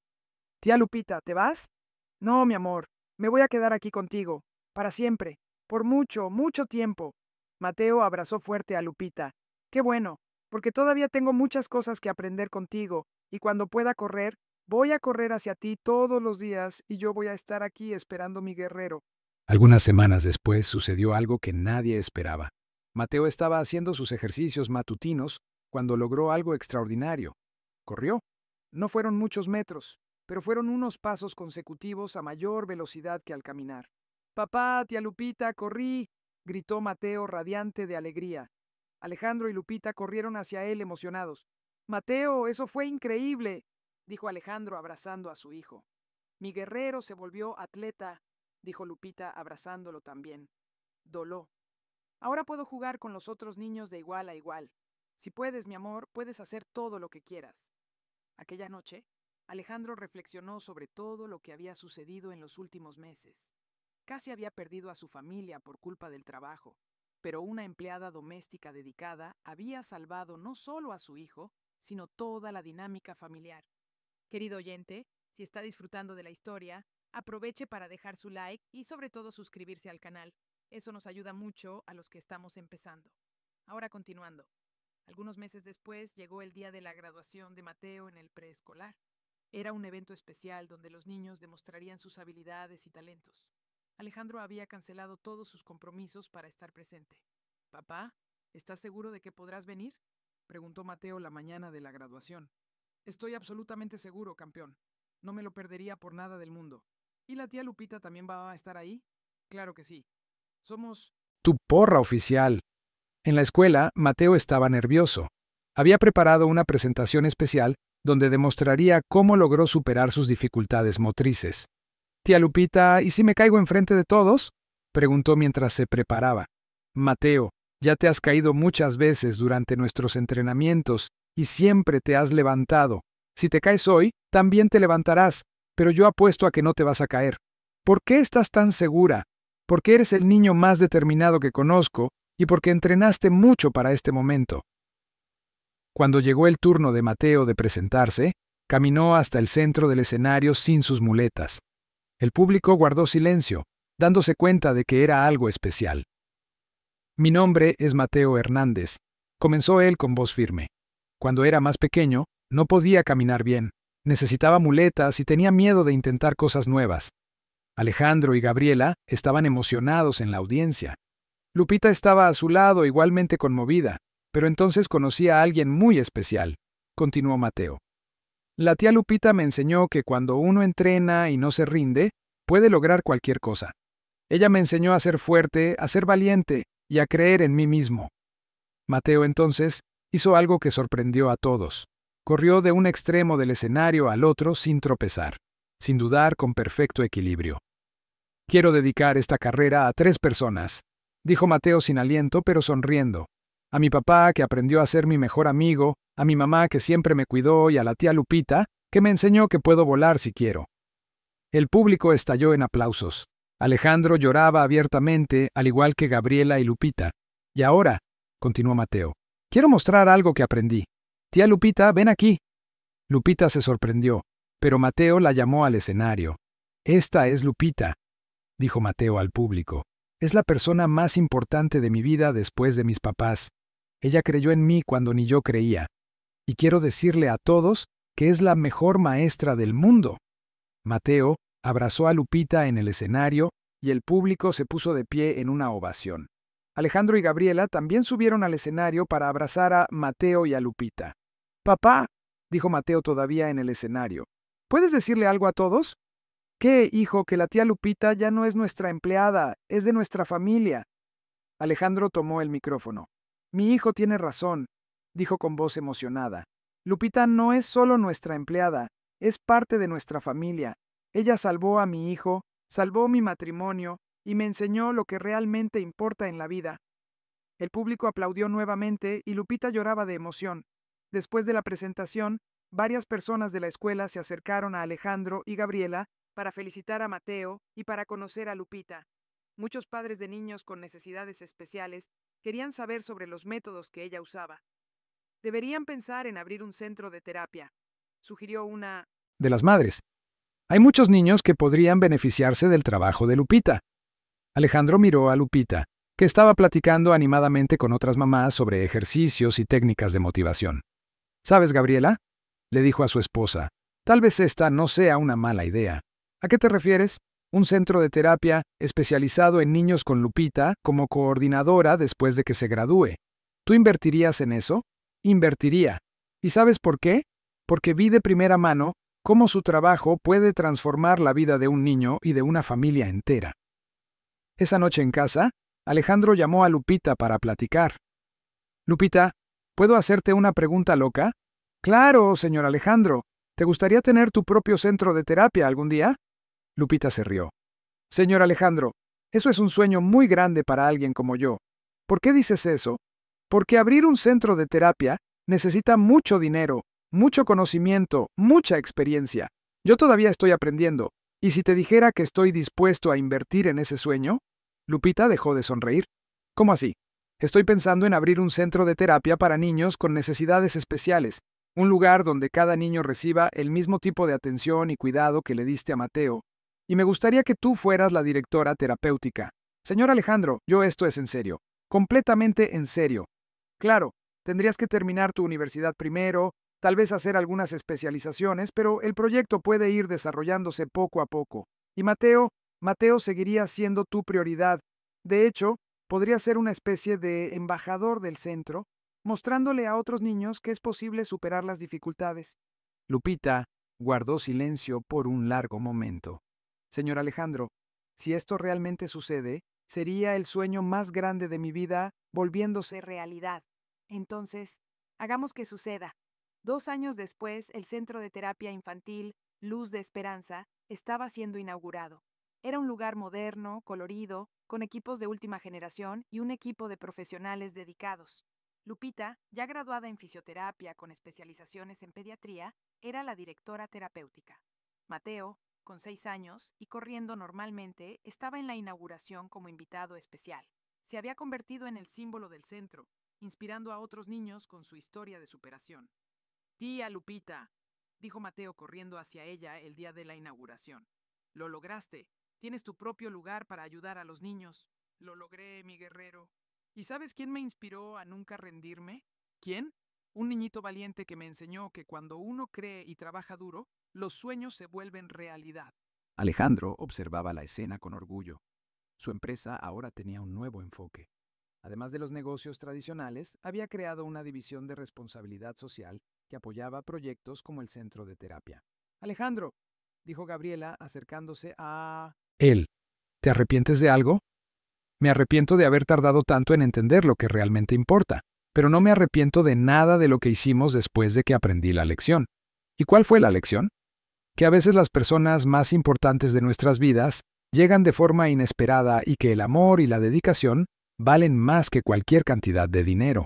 Tía Lupita, ¿te vas? No, mi amor, me voy a quedar aquí contigo, para siempre, por mucho, mucho tiempo. Mateo abrazó fuerte a Lupita. Qué bueno, porque todavía tengo muchas cosas que aprender contigo, y cuando pueda correr, voy a correr hacia ti todos los días y yo voy a estar aquí esperando mi guerrero. Algunas semanas después sucedió algo que nadie esperaba. Mateo estaba haciendo sus ejercicios matutinos cuando logró algo extraordinario. Corrió. No fueron muchos metros, pero fueron unos pasos consecutivos a mayor velocidad que al caminar. Papá, tía Lupita, corrí, gritó Mateo radiante de alegría. Alejandro y Lupita corrieron hacia él emocionados. Mateo, eso fue increíble, dijo Alejandro abrazando a su hijo. Mi guerrero se volvió atleta, dijo Lupita abrazándolo también. Doló. Ahora puedo jugar con los otros niños de igual a igual. Si puedes, mi amor, puedes hacer todo lo que quieras. Aquella noche, Alejandro reflexionó sobre todo lo que había sucedido en los últimos meses. Casi había perdido a su familia por culpa del trabajo, pero una empleada doméstica dedicada había salvado no solo a su hijo, sino toda la dinámica familiar. Querido oyente, si está disfrutando de la historia, aproveche para dejar su like y sobre todo suscribirse al canal. Eso nos ayuda mucho a los que estamos empezando. Ahora continuando. Algunos meses después llegó el día de la graduación de Mateo en el preescolar. Era un evento especial donde los niños demostrarían sus habilidades y talentos. Alejandro había cancelado todos sus compromisos para estar presente. «Papá, ¿estás seguro de que podrás venir?», preguntó Mateo la mañana de la graduación. «Estoy absolutamente seguro, campeón. No me lo perdería por nada del mundo. ¿Y la tía Lupita también va a estar ahí?». «Claro que sí. Somos tu porra oficial». En la escuela, Mateo estaba nervioso. Había preparado una presentación especial donde demostraría cómo logró superar sus dificultades motrices. «Tía Lupita, ¿y si me caigo enfrente de todos?», preguntó mientras se preparaba. «Mateo, ya te has caído muchas veces durante nuestros entrenamientos y siempre te has levantado. Si te caes hoy, también te levantarás, pero yo apuesto a que no te vas a caer. ¿Por qué estás tan segura? Porque eres el niño más determinado que conozco y porque entrenaste mucho para este momento». Cuando llegó el turno de Mateo de presentarse, caminó hasta el centro del escenario sin sus muletas. El público guardó silencio, dándose cuenta de que era algo especial. «Mi nombre es Mateo Hernández», comenzó él con voz firme. Cuando era más pequeño, no podía caminar bien, necesitaba muletas y tenía miedo de intentar cosas nuevas. Alejandro y Gabriela estaban emocionados en la audiencia. Lupita estaba a su lado igualmente conmovida, pero entonces conocí a alguien muy especial, continuó Mateo. «La tía Lupita me enseñó que cuando uno entrena y no se rinde, puede lograr cualquier cosa. Ella me enseñó a ser fuerte, a ser valiente y a creer en mí mismo». Mateo entonces hizo algo que sorprendió a todos. Corrió de un extremo del escenario al otro sin tropezar, sin dudar, con perfecto equilibrio. «Quiero dedicar esta carrera a 3 personas», dijo Mateo sin aliento pero sonriendo. «A mi papá, que aprendió a ser mi mejor amigo, a mi mamá, que siempre me cuidó, y a la tía Lupita, que me enseñó que puedo volar si quiero». El público estalló en aplausos. Alejandro lloraba abiertamente, al igual que Gabriela y Lupita. «Y ahora», continuó Mateo, «quiero mostrar algo que aprendí. Tía Lupita, ven aquí». Lupita se sorprendió, pero Mateo la llamó al escenario. «Esta es Lupita», dijo Mateo al público. «Es la persona más importante de mi vida después de mis papás. Ella creyó en mí cuando ni yo creía. Y quiero decirle a todos que es la mejor maestra del mundo». Mateo abrazó a Lupita en el escenario y el público se puso de pie en una ovación. Alejandro y Gabriela también subieron al escenario para abrazar a Mateo y a Lupita. «Papá», dijo Mateo todavía en el escenario, «¿puedes decirle algo a todos?». «¿Qué, hijo? Que la tía Lupita ya no es nuestra empleada, es de nuestra familia». Alejandro tomó el micrófono. «Mi hijo tiene razón», dijo con voz emocionada. «Lupita no es solo nuestra empleada, es parte de nuestra familia. Ella salvó a mi hijo, salvó mi matrimonio y me enseñó lo que realmente importa en la vida». El público aplaudió nuevamente y Lupita lloraba de emoción. Después de la presentación, varias personas de la escuela se acercaron a Alejandro y Gabriela para felicitar a Mateo y para conocer a Lupita. Muchos padres de niños con necesidades especiales querían saber sobre los métodos que ella usaba. Deberían pensar en abrir un centro de terapia, sugirió una de las madres. Hay muchos niños que podrían beneficiarse del trabajo de Lupita. Alejandro miró a Lupita, que estaba platicando animadamente con otras mamás sobre ejercicios y técnicas de motivación. ¿Sabes, Gabriela?, le dijo a su esposa, tal vez esta no sea una mala idea. ¿A qué te refieres? Un centro de terapia especializado en niños con Lupita como coordinadora después de que se gradúe. ¿Tú invertirías en eso? Invertiría. ¿Y sabes por qué? Porque vi de primera mano cómo su trabajo puede transformar la vida de un niño y de una familia entera. Esa noche en casa, Alejandro llamó a Lupita para platicar. Lupita, ¿puedo hacerte una pregunta loca? Claro, señor Alejandro. ¿Te gustaría tener tu propio centro de terapia algún día? Lupita se rió. Señor Alejandro, eso es un sueño muy grande para alguien como yo. ¿Por qué dices eso? Porque abrir un centro de terapia necesita mucho dinero, mucho conocimiento, mucha experiencia. Yo todavía estoy aprendiendo. ¿Y si te dijera que estoy dispuesto a invertir en ese sueño? Lupita dejó de sonreír. ¿Cómo así? Estoy pensando en abrir un centro de terapia para niños con necesidades especiales, un lugar donde cada niño reciba el mismo tipo de atención y cuidado que le diste a Mateo. Y me gustaría que tú fueras la directora terapéutica. Señor Alejandro, esto es en serio. Completamente en serio. Claro, tendrías que terminar tu universidad primero, tal vez hacer algunas especializaciones, pero el proyecto puede ir desarrollándose poco a poco. Y Mateo seguiría siendo tu prioridad. De hecho, podría ser una especie de embajador del centro, mostrándole a otros niños que es posible superar las dificultades. Lupita guardó silencio por un largo momento. Señor Alejandro, si esto realmente sucede, sería el sueño más grande de mi vida volviéndose realidad. Entonces, hagamos que suceda. 2 años después, el Centro de Terapia Infantil Luz de Esperanza estaba siendo inaugurado. Era un lugar moderno, colorido, con equipos de última generación y un equipo de profesionales dedicados. Lupita, ya graduada en fisioterapia con especializaciones en pediatría, era la directora terapéutica. Mateo, con 6 años y corriendo normalmente, estaba en la inauguración como invitado especial. Se había convertido en el símbolo del centro, inspirando a otros niños con su historia de superación. Tía Lupita, dijo Mateo corriendo hacia ella el día de la inauguración. Lo lograste. Tienes tu propio lugar para ayudar a los niños. Lo logré, mi guerrero. ¿Y sabes quién me inspiró a nunca rendirme? ¿Quién? Un niñito valiente que me enseñó que cuando uno cree y trabaja duro, los sueños se vuelven realidad. Alejandro observaba la escena con orgullo. Su empresa ahora tenía un nuevo enfoque. Además de los negocios tradicionales, había creado una división de responsabilidad social que apoyaba proyectos como el centro de terapia. Alejandro, dijo Gabriela acercándose a él. ¿Te arrepientes de algo? Me arrepiento de haber tardado tanto en entender lo que realmente importa, pero no me arrepiento de nada de lo que hicimos después de que aprendí la lección. ¿Y cuál fue la lección? Que a veces las personas más importantes de nuestras vidas llegan de forma inesperada y que el amor y la dedicación valen más que cualquier cantidad de dinero.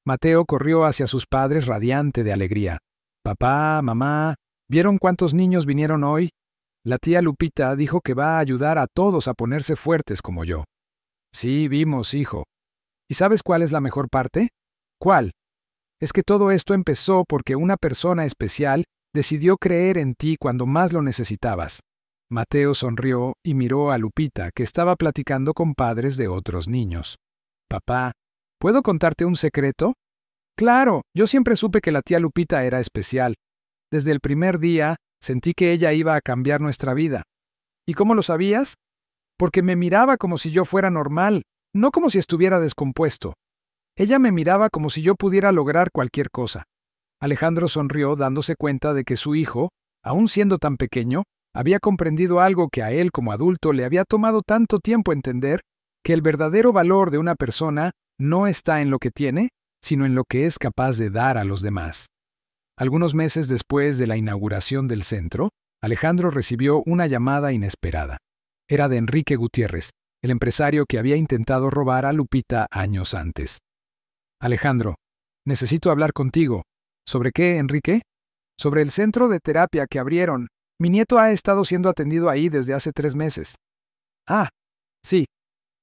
Mateo corrió hacia sus padres radiante de alegría. Papá, mamá, ¿vieron cuántos niños vinieron hoy? La tía Lupita dijo que va a ayudar a todos a ponerse fuertes como yo. Sí, vimos, hijo. ¿Y sabes cuál es la mejor parte? ¿Cuál? Es que todo esto empezó porque una persona especial decidió creer en ti cuando más lo necesitabas. Mateo sonrió y miró a Lupita, que estaba platicando con padres de otros niños. Papá, ¿puedo contarte un secreto? Claro, yo siempre supe que la tía Lupita era especial. Desde el primer día sentí que ella iba a cambiar nuestra vida. ¿Y cómo lo sabías? Porque me miraba como si yo fuera normal, no como si estuviera descompuesto. Ella me miraba como si yo pudiera lograr cualquier cosa. Alejandro sonrió dándose cuenta de que su hijo, aun siendo tan pequeño, había comprendido algo que a él como adulto le había tomado tanto tiempo entender, que el verdadero valor de una persona no está en lo que tiene, sino en lo que es capaz de dar a los demás. Algunos meses después de la inauguración del centro, Alejandro recibió una llamada inesperada. Era de Enrique Gutiérrez, el empresario que había intentado robar a Lupita años antes. Alejandro, necesito hablar contigo. ¿Sobre qué, Enrique? Sobre el centro de terapia que abrieron. Mi nieto ha estado siendo atendido ahí desde hace 3 meses. Ah, sí.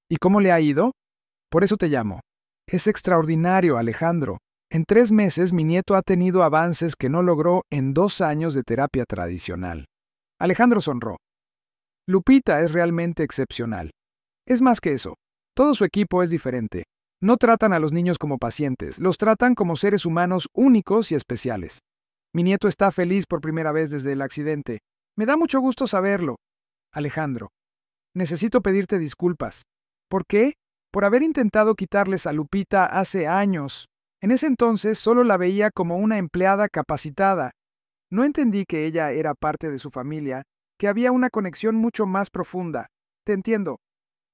¿Y cómo le ha ido? Por eso te llamo. Es extraordinario, Alejandro. En 3 meses mi nieto ha tenido avances que no logró en 2 años de terapia tradicional. Alejandro sonrió. Lupita es realmente excepcional. Es más que eso. Todo su equipo es diferente. No tratan a los niños como pacientes, los tratan como seres humanos únicos y especiales. Mi nieto está feliz por primera vez desde el accidente. Me da mucho gusto saberlo. Alejandro, necesito pedirte disculpas. ¿Por qué? Por haber intentado quitarles a Lupita hace años. En ese entonces solo la veía como una empleada capacitada. No entendí que ella era parte de su familia, que había una conexión mucho más profunda. Te entiendo.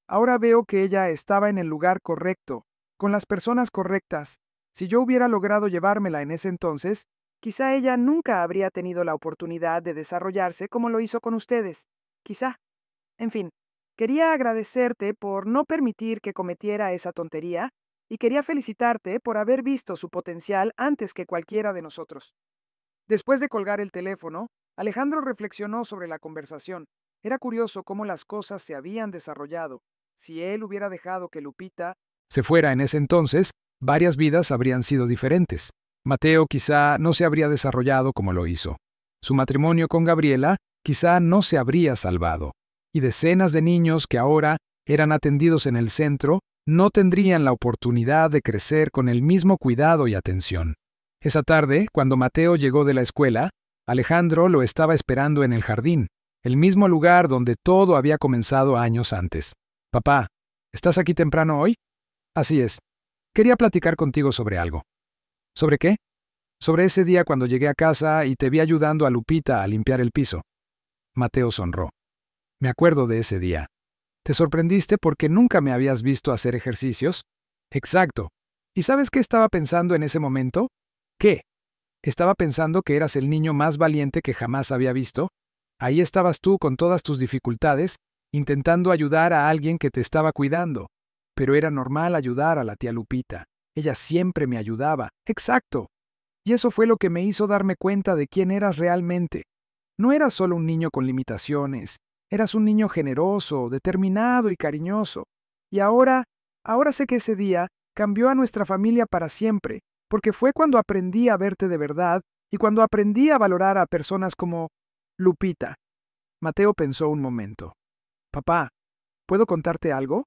Ahora veo que ella estaba en el lugar correcto, con las personas correctas. Si yo hubiera logrado llevármela en ese entonces, quizá ella nunca habría tenido la oportunidad de desarrollarse como lo hizo con ustedes. Quizá. En fin, quería agradecerte por no permitir que cometiera esa tontería y quería felicitarte por haber visto su potencial antes que cualquiera de nosotros. Después de colgar el teléfono, Alejandro reflexionó sobre la conversación. Era curioso cómo las cosas se habían desarrollado. Si él hubiera dejado que Lupita se fuera en ese entonces, varias vidas habrían sido diferentes. Mateo quizá no se habría desarrollado como lo hizo. Su matrimonio con Gabriela quizá no se habría salvado. Y decenas de niños que ahora eran atendidos en el centro no tendrían la oportunidad de crecer con el mismo cuidado y atención. Esa tarde, cuando Mateo llegó de la escuela, Alejandro lo estaba esperando en el jardín, el mismo lugar donde todo había comenzado años antes. Papá, ¿estás aquí temprano hoy? Así es. Quería platicar contigo sobre algo. ¿Sobre qué? Sobre ese día cuando llegué a casa y te vi ayudando a Lupita a limpiar el piso. Mateo sonrió. Me acuerdo de ese día. ¿Te sorprendiste porque nunca me habías visto hacer ejercicios? Exacto. ¿Y sabes qué estaba pensando en ese momento? ¿Qué? Estaba pensando que eras el niño más valiente que jamás había visto. Ahí estabas tú con todas tus dificultades, intentando ayudar a alguien que te estaba cuidando. Pero era normal ayudar a la tía Lupita. Ella siempre me ayudaba. Exacto. Y eso fue lo que me hizo darme cuenta de quién eras realmente. No eras solo un niño con limitaciones. Eras un niño generoso, determinado y cariñoso. Y ahora sé que ese día cambió a nuestra familia para siempre, porque fue cuando aprendí a verte de verdad y cuando aprendí a valorar a personas como Lupita. Mateo pensó un momento. Papá, ¿puedo contarte algo?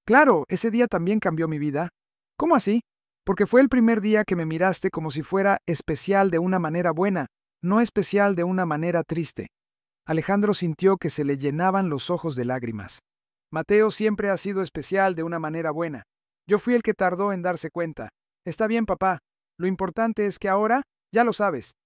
Claro, ese día también cambió mi vida. ¿Cómo así? Porque fue el primer día que me miraste como si fuera especial de una manera buena, no especial de una manera triste. Alejandro sintió que se le llenaban los ojos de lágrimas. Mateo siempre ha sido especial de una manera buena. Yo fui el que tardó en darse cuenta. Está bien, papá. Lo importante es que ahora ya lo sabes.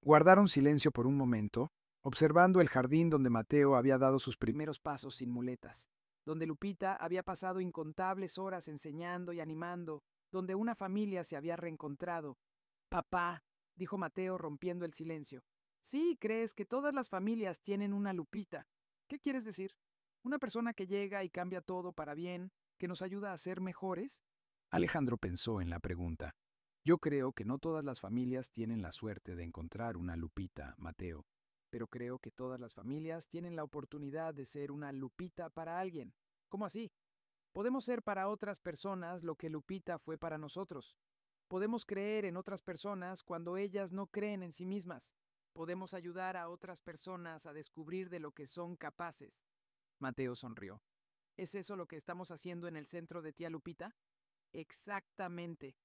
Guardaron silencio por un momento, observando el jardín donde Mateo había dado sus primeros pasos sin muletas, donde Lupita había pasado incontables horas enseñando y animando, donde una familia se había reencontrado. Papá, dijo Mateo rompiendo el silencio. Sí, crees que todas las familias tienen una Lupita. ¿Qué quieres decir? ¿Una persona que llega y cambia todo para bien, que nos ayuda a ser mejores? Alejandro pensó en la pregunta. Yo creo que no todas las familias tienen la suerte de encontrar una Lupita, Mateo, pero creo que todas las familias tienen la oportunidad de ser una Lupita para alguien. ¿Cómo así? Podemos ser para otras personas lo que Lupita fue para nosotros. Podemos creer en otras personas cuando ellas no creen en sí mismas. Podemos ayudar a otras personas a descubrir de lo que son capaces. Mateo sonrió. ¿Es eso lo que estamos haciendo en el centro de tía Lupita? Exactamente.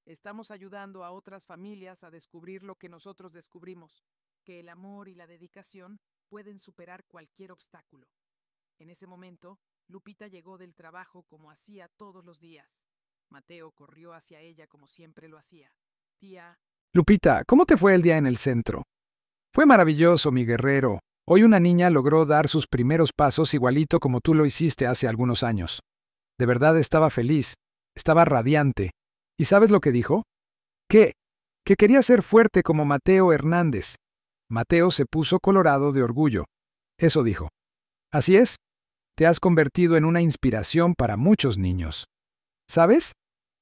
Estamos ayudando a otras familias a descubrir lo que nosotros descubrimos, que el amor y la dedicación pueden superar cualquier obstáculo. En ese momento, Lupita llegó del trabajo como hacía todos los días. Mateo corrió hacia ella como siempre lo hacía. Tía. Lupita, ¿cómo te fue el día en el centro? Fue maravilloso, mi guerrero. Hoy una niña logró dar sus primeros pasos igualito como tú lo hiciste hace algunos años. De verdad estaba feliz, estaba radiante. ¿Y sabes lo que dijo? ¿Qué? Que quería ser fuerte como Mateo Hernández. Mateo se puso colorado de orgullo. Eso dijo. Así es. Te has convertido en una inspiración para muchos niños. ¿Sabes?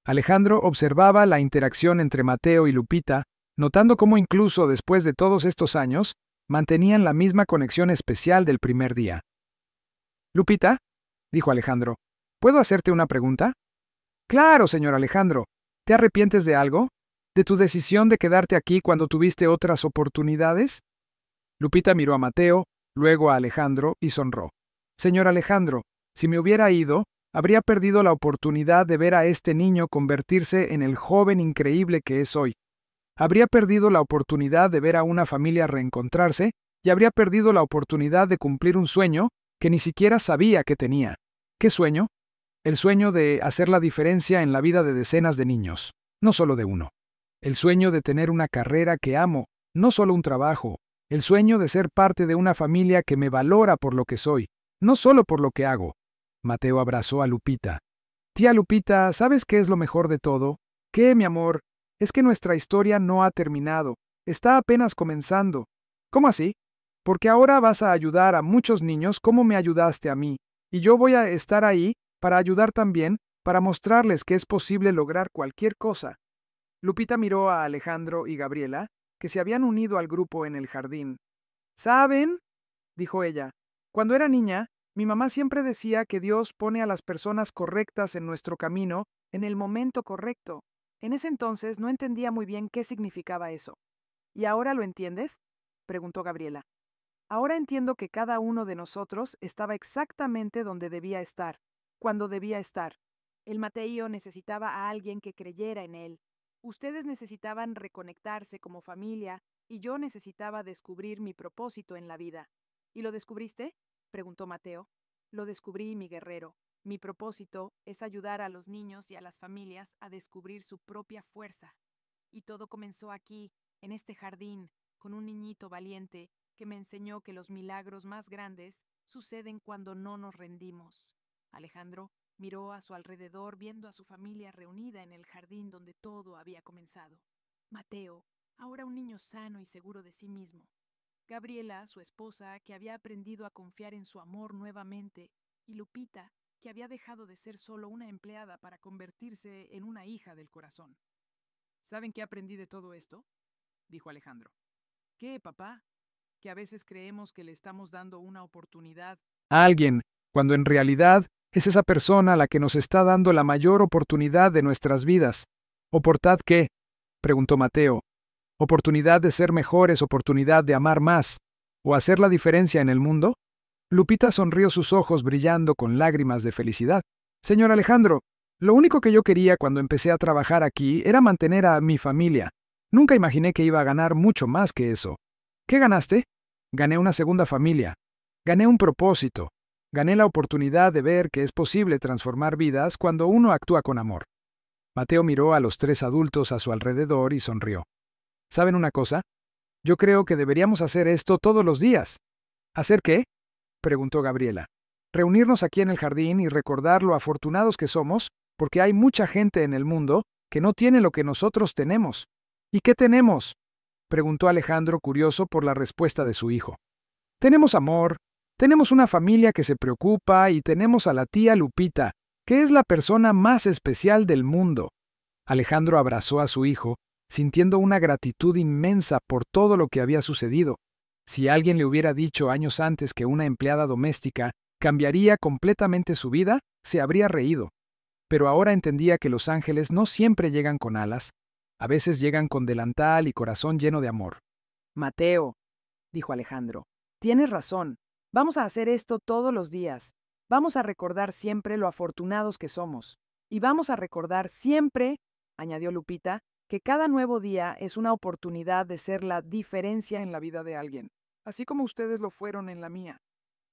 Alejandro observaba la interacción entre Mateo y Lupita, notando cómo incluso después de todos estos años, mantenían la misma conexión especial del primer día. «Lupita», dijo Alejandro, «¿puedo hacerte una pregunta?» «Claro, señor Alejandro. ¿Te arrepientes de algo? ¿De tu decisión de quedarte aquí cuando tuviste otras oportunidades?» Lupita miró a Mateo, luego a Alejandro y sonrió. «Señor Alejandro, si me hubiera ido, habría perdido la oportunidad de ver a este niño convertirse en el joven increíble que es hoy. Habría perdido la oportunidad de ver a una familia reencontrarse y habría perdido la oportunidad de cumplir un sueño que ni siquiera sabía que tenía. ¿Qué sueño? El sueño de hacer la diferencia en la vida de decenas de niños, no solo de uno. El sueño de tener una carrera que amo, no solo un trabajo. El sueño de ser parte de una familia que me valora por lo que soy, no solo por lo que hago». Mateo abrazó a Lupita. «Tía Lupita, ¿sabes qué es lo mejor de todo? ¿Qué, mi amor? Es que nuestra historia no ha terminado. Está apenas comenzando». «¿Cómo así?» «Porque ahora vas a ayudar a muchos niños como me ayudaste a mí. Y yo voy a estar ahí para ayudar también, para mostrarles que es posible lograr cualquier cosa». Lupita miró a Alejandro y Gabriela, que se habían unido al grupo en el jardín. «¿Saben?», dijo ella. «Cuando era niña, mi mamá siempre decía que Dios pone a las personas correctas en nuestro camino en el momento correcto. En ese entonces no entendía muy bien qué significaba eso». «¿Y ahora lo entiendes?», preguntó Gabriela. «Ahora entiendo que cada uno de nosotros estaba exactamente donde debía estar, cuando debía estar. El Mateo necesitaba a alguien que creyera en él. Ustedes necesitaban reconectarse como familia y yo necesitaba descubrir mi propósito en la vida». «¿Y lo descubriste?», preguntó Mateo. «Lo descubrí, mi guerrero. Mi propósito es ayudar a los niños y a las familias a descubrir su propia fuerza. Y todo comenzó aquí, en este jardín, con un niñito valiente que me enseñó que los milagros más grandes suceden cuando no nos rendimos». Alejandro miró a su alrededor viendo a su familia reunida en el jardín donde todo había comenzado. Mateo, ahora un niño sano y seguro de sí mismo. Gabriela, su esposa, que había aprendido a confiar en su amor nuevamente, y Lupita, que había dejado de ser solo una empleada para convertirse en una hija del corazón. «¿Saben qué aprendí de todo esto?», dijo Alejandro. «¿Qué, papá?». «Que a veces creemos que le estamos dando una oportunidad a alguien, cuando en realidad es esa persona la que nos está dando la mayor oportunidad de nuestras vidas». «¿Oportunidad qué?», preguntó Mateo. «¿Oportunidad de ser mejores, oportunidad de amar más, o hacer la diferencia en el mundo?». Lupita sonrió, sus ojos brillando con lágrimas de felicidad. «Señor Alejandro, lo único que yo quería cuando empecé a trabajar aquí era mantener a mi familia. Nunca imaginé que iba a ganar mucho más que eso». «¿Qué ganaste?». «Gané una segunda familia. Gané un propósito. Gané la oportunidad de ver que es posible transformar vidas cuando uno actúa con amor». Mateo miró a los tres adultos a su alrededor y sonrió. «¿Saben una cosa? Yo creo que deberíamos hacer esto todos los días». «¿Hacer qué?», preguntó Gabriela. «Reunirnos aquí en el jardín y recordar lo afortunados que somos, porque hay mucha gente en el mundo que no tiene lo que nosotros tenemos». «¿Y qué tenemos?», preguntó Alejandro, curioso por la respuesta de su hijo. «Tenemos amor, tenemos una familia que se preocupa y tenemos a la tía Lupita, que es la persona más especial del mundo». Alejandro abrazó a su hijo, sintiendo una gratitud inmensa por todo lo que había sucedido. Si alguien le hubiera dicho años antes que una empleada doméstica cambiaría completamente su vida, se habría reído. Pero ahora entendía que los ángeles no siempre llegan con alas, a veces llegan con delantal y corazón lleno de amor. «Mateo», dijo Alejandro, «tienes razón. Vamos a hacer esto todos los días. Vamos a recordar siempre lo afortunados que somos. Y vamos a recordar siempre», añadió Lupita, «que cada nuevo día es una oportunidad de ser la diferencia en la vida de alguien, así como ustedes lo fueron en la mía».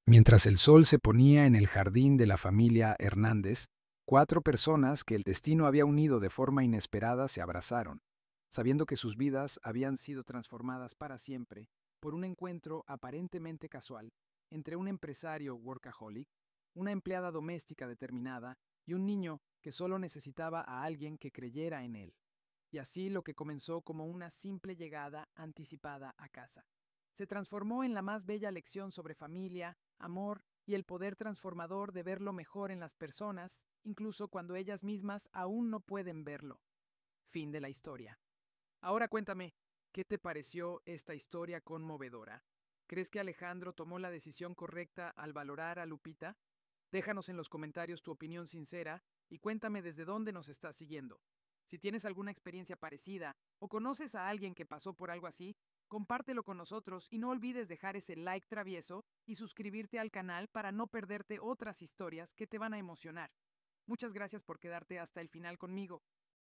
Mientras el sol se ponía en el jardín de la familia Hernández, 4 personas que el destino había unido de forma inesperada se abrazaron, sabiendo que sus vidas habían sido transformadas para siempre por un encuentro aparentemente casual entre un empresario workaholic, una empleada doméstica determinada y un niño que solo necesitaba a alguien que creyera en él. Y así lo que comenzó como una simple llegada anticipada a casa se transformó en la más bella lección sobre familia, amor y el poder transformador de ver lo mejor en las personas, incluso cuando ellas mismas aún no pueden verlo. Fin de la historia. Ahora cuéntame, ¿qué te pareció esta historia conmovedora? ¿Crees que Alejandro tomó la decisión correcta al valorar a Lupita? Déjanos en los comentarios tu opinión sincera y cuéntame desde dónde nos estás siguiendo. Si tienes alguna experiencia parecida o conoces a alguien que pasó por algo así, compártelo con nosotros y no olvides dejar ese like travieso y suscribirte al canal para no perderte otras historias que te van a emocionar. Muchas gracias por quedarte hasta el final conmigo.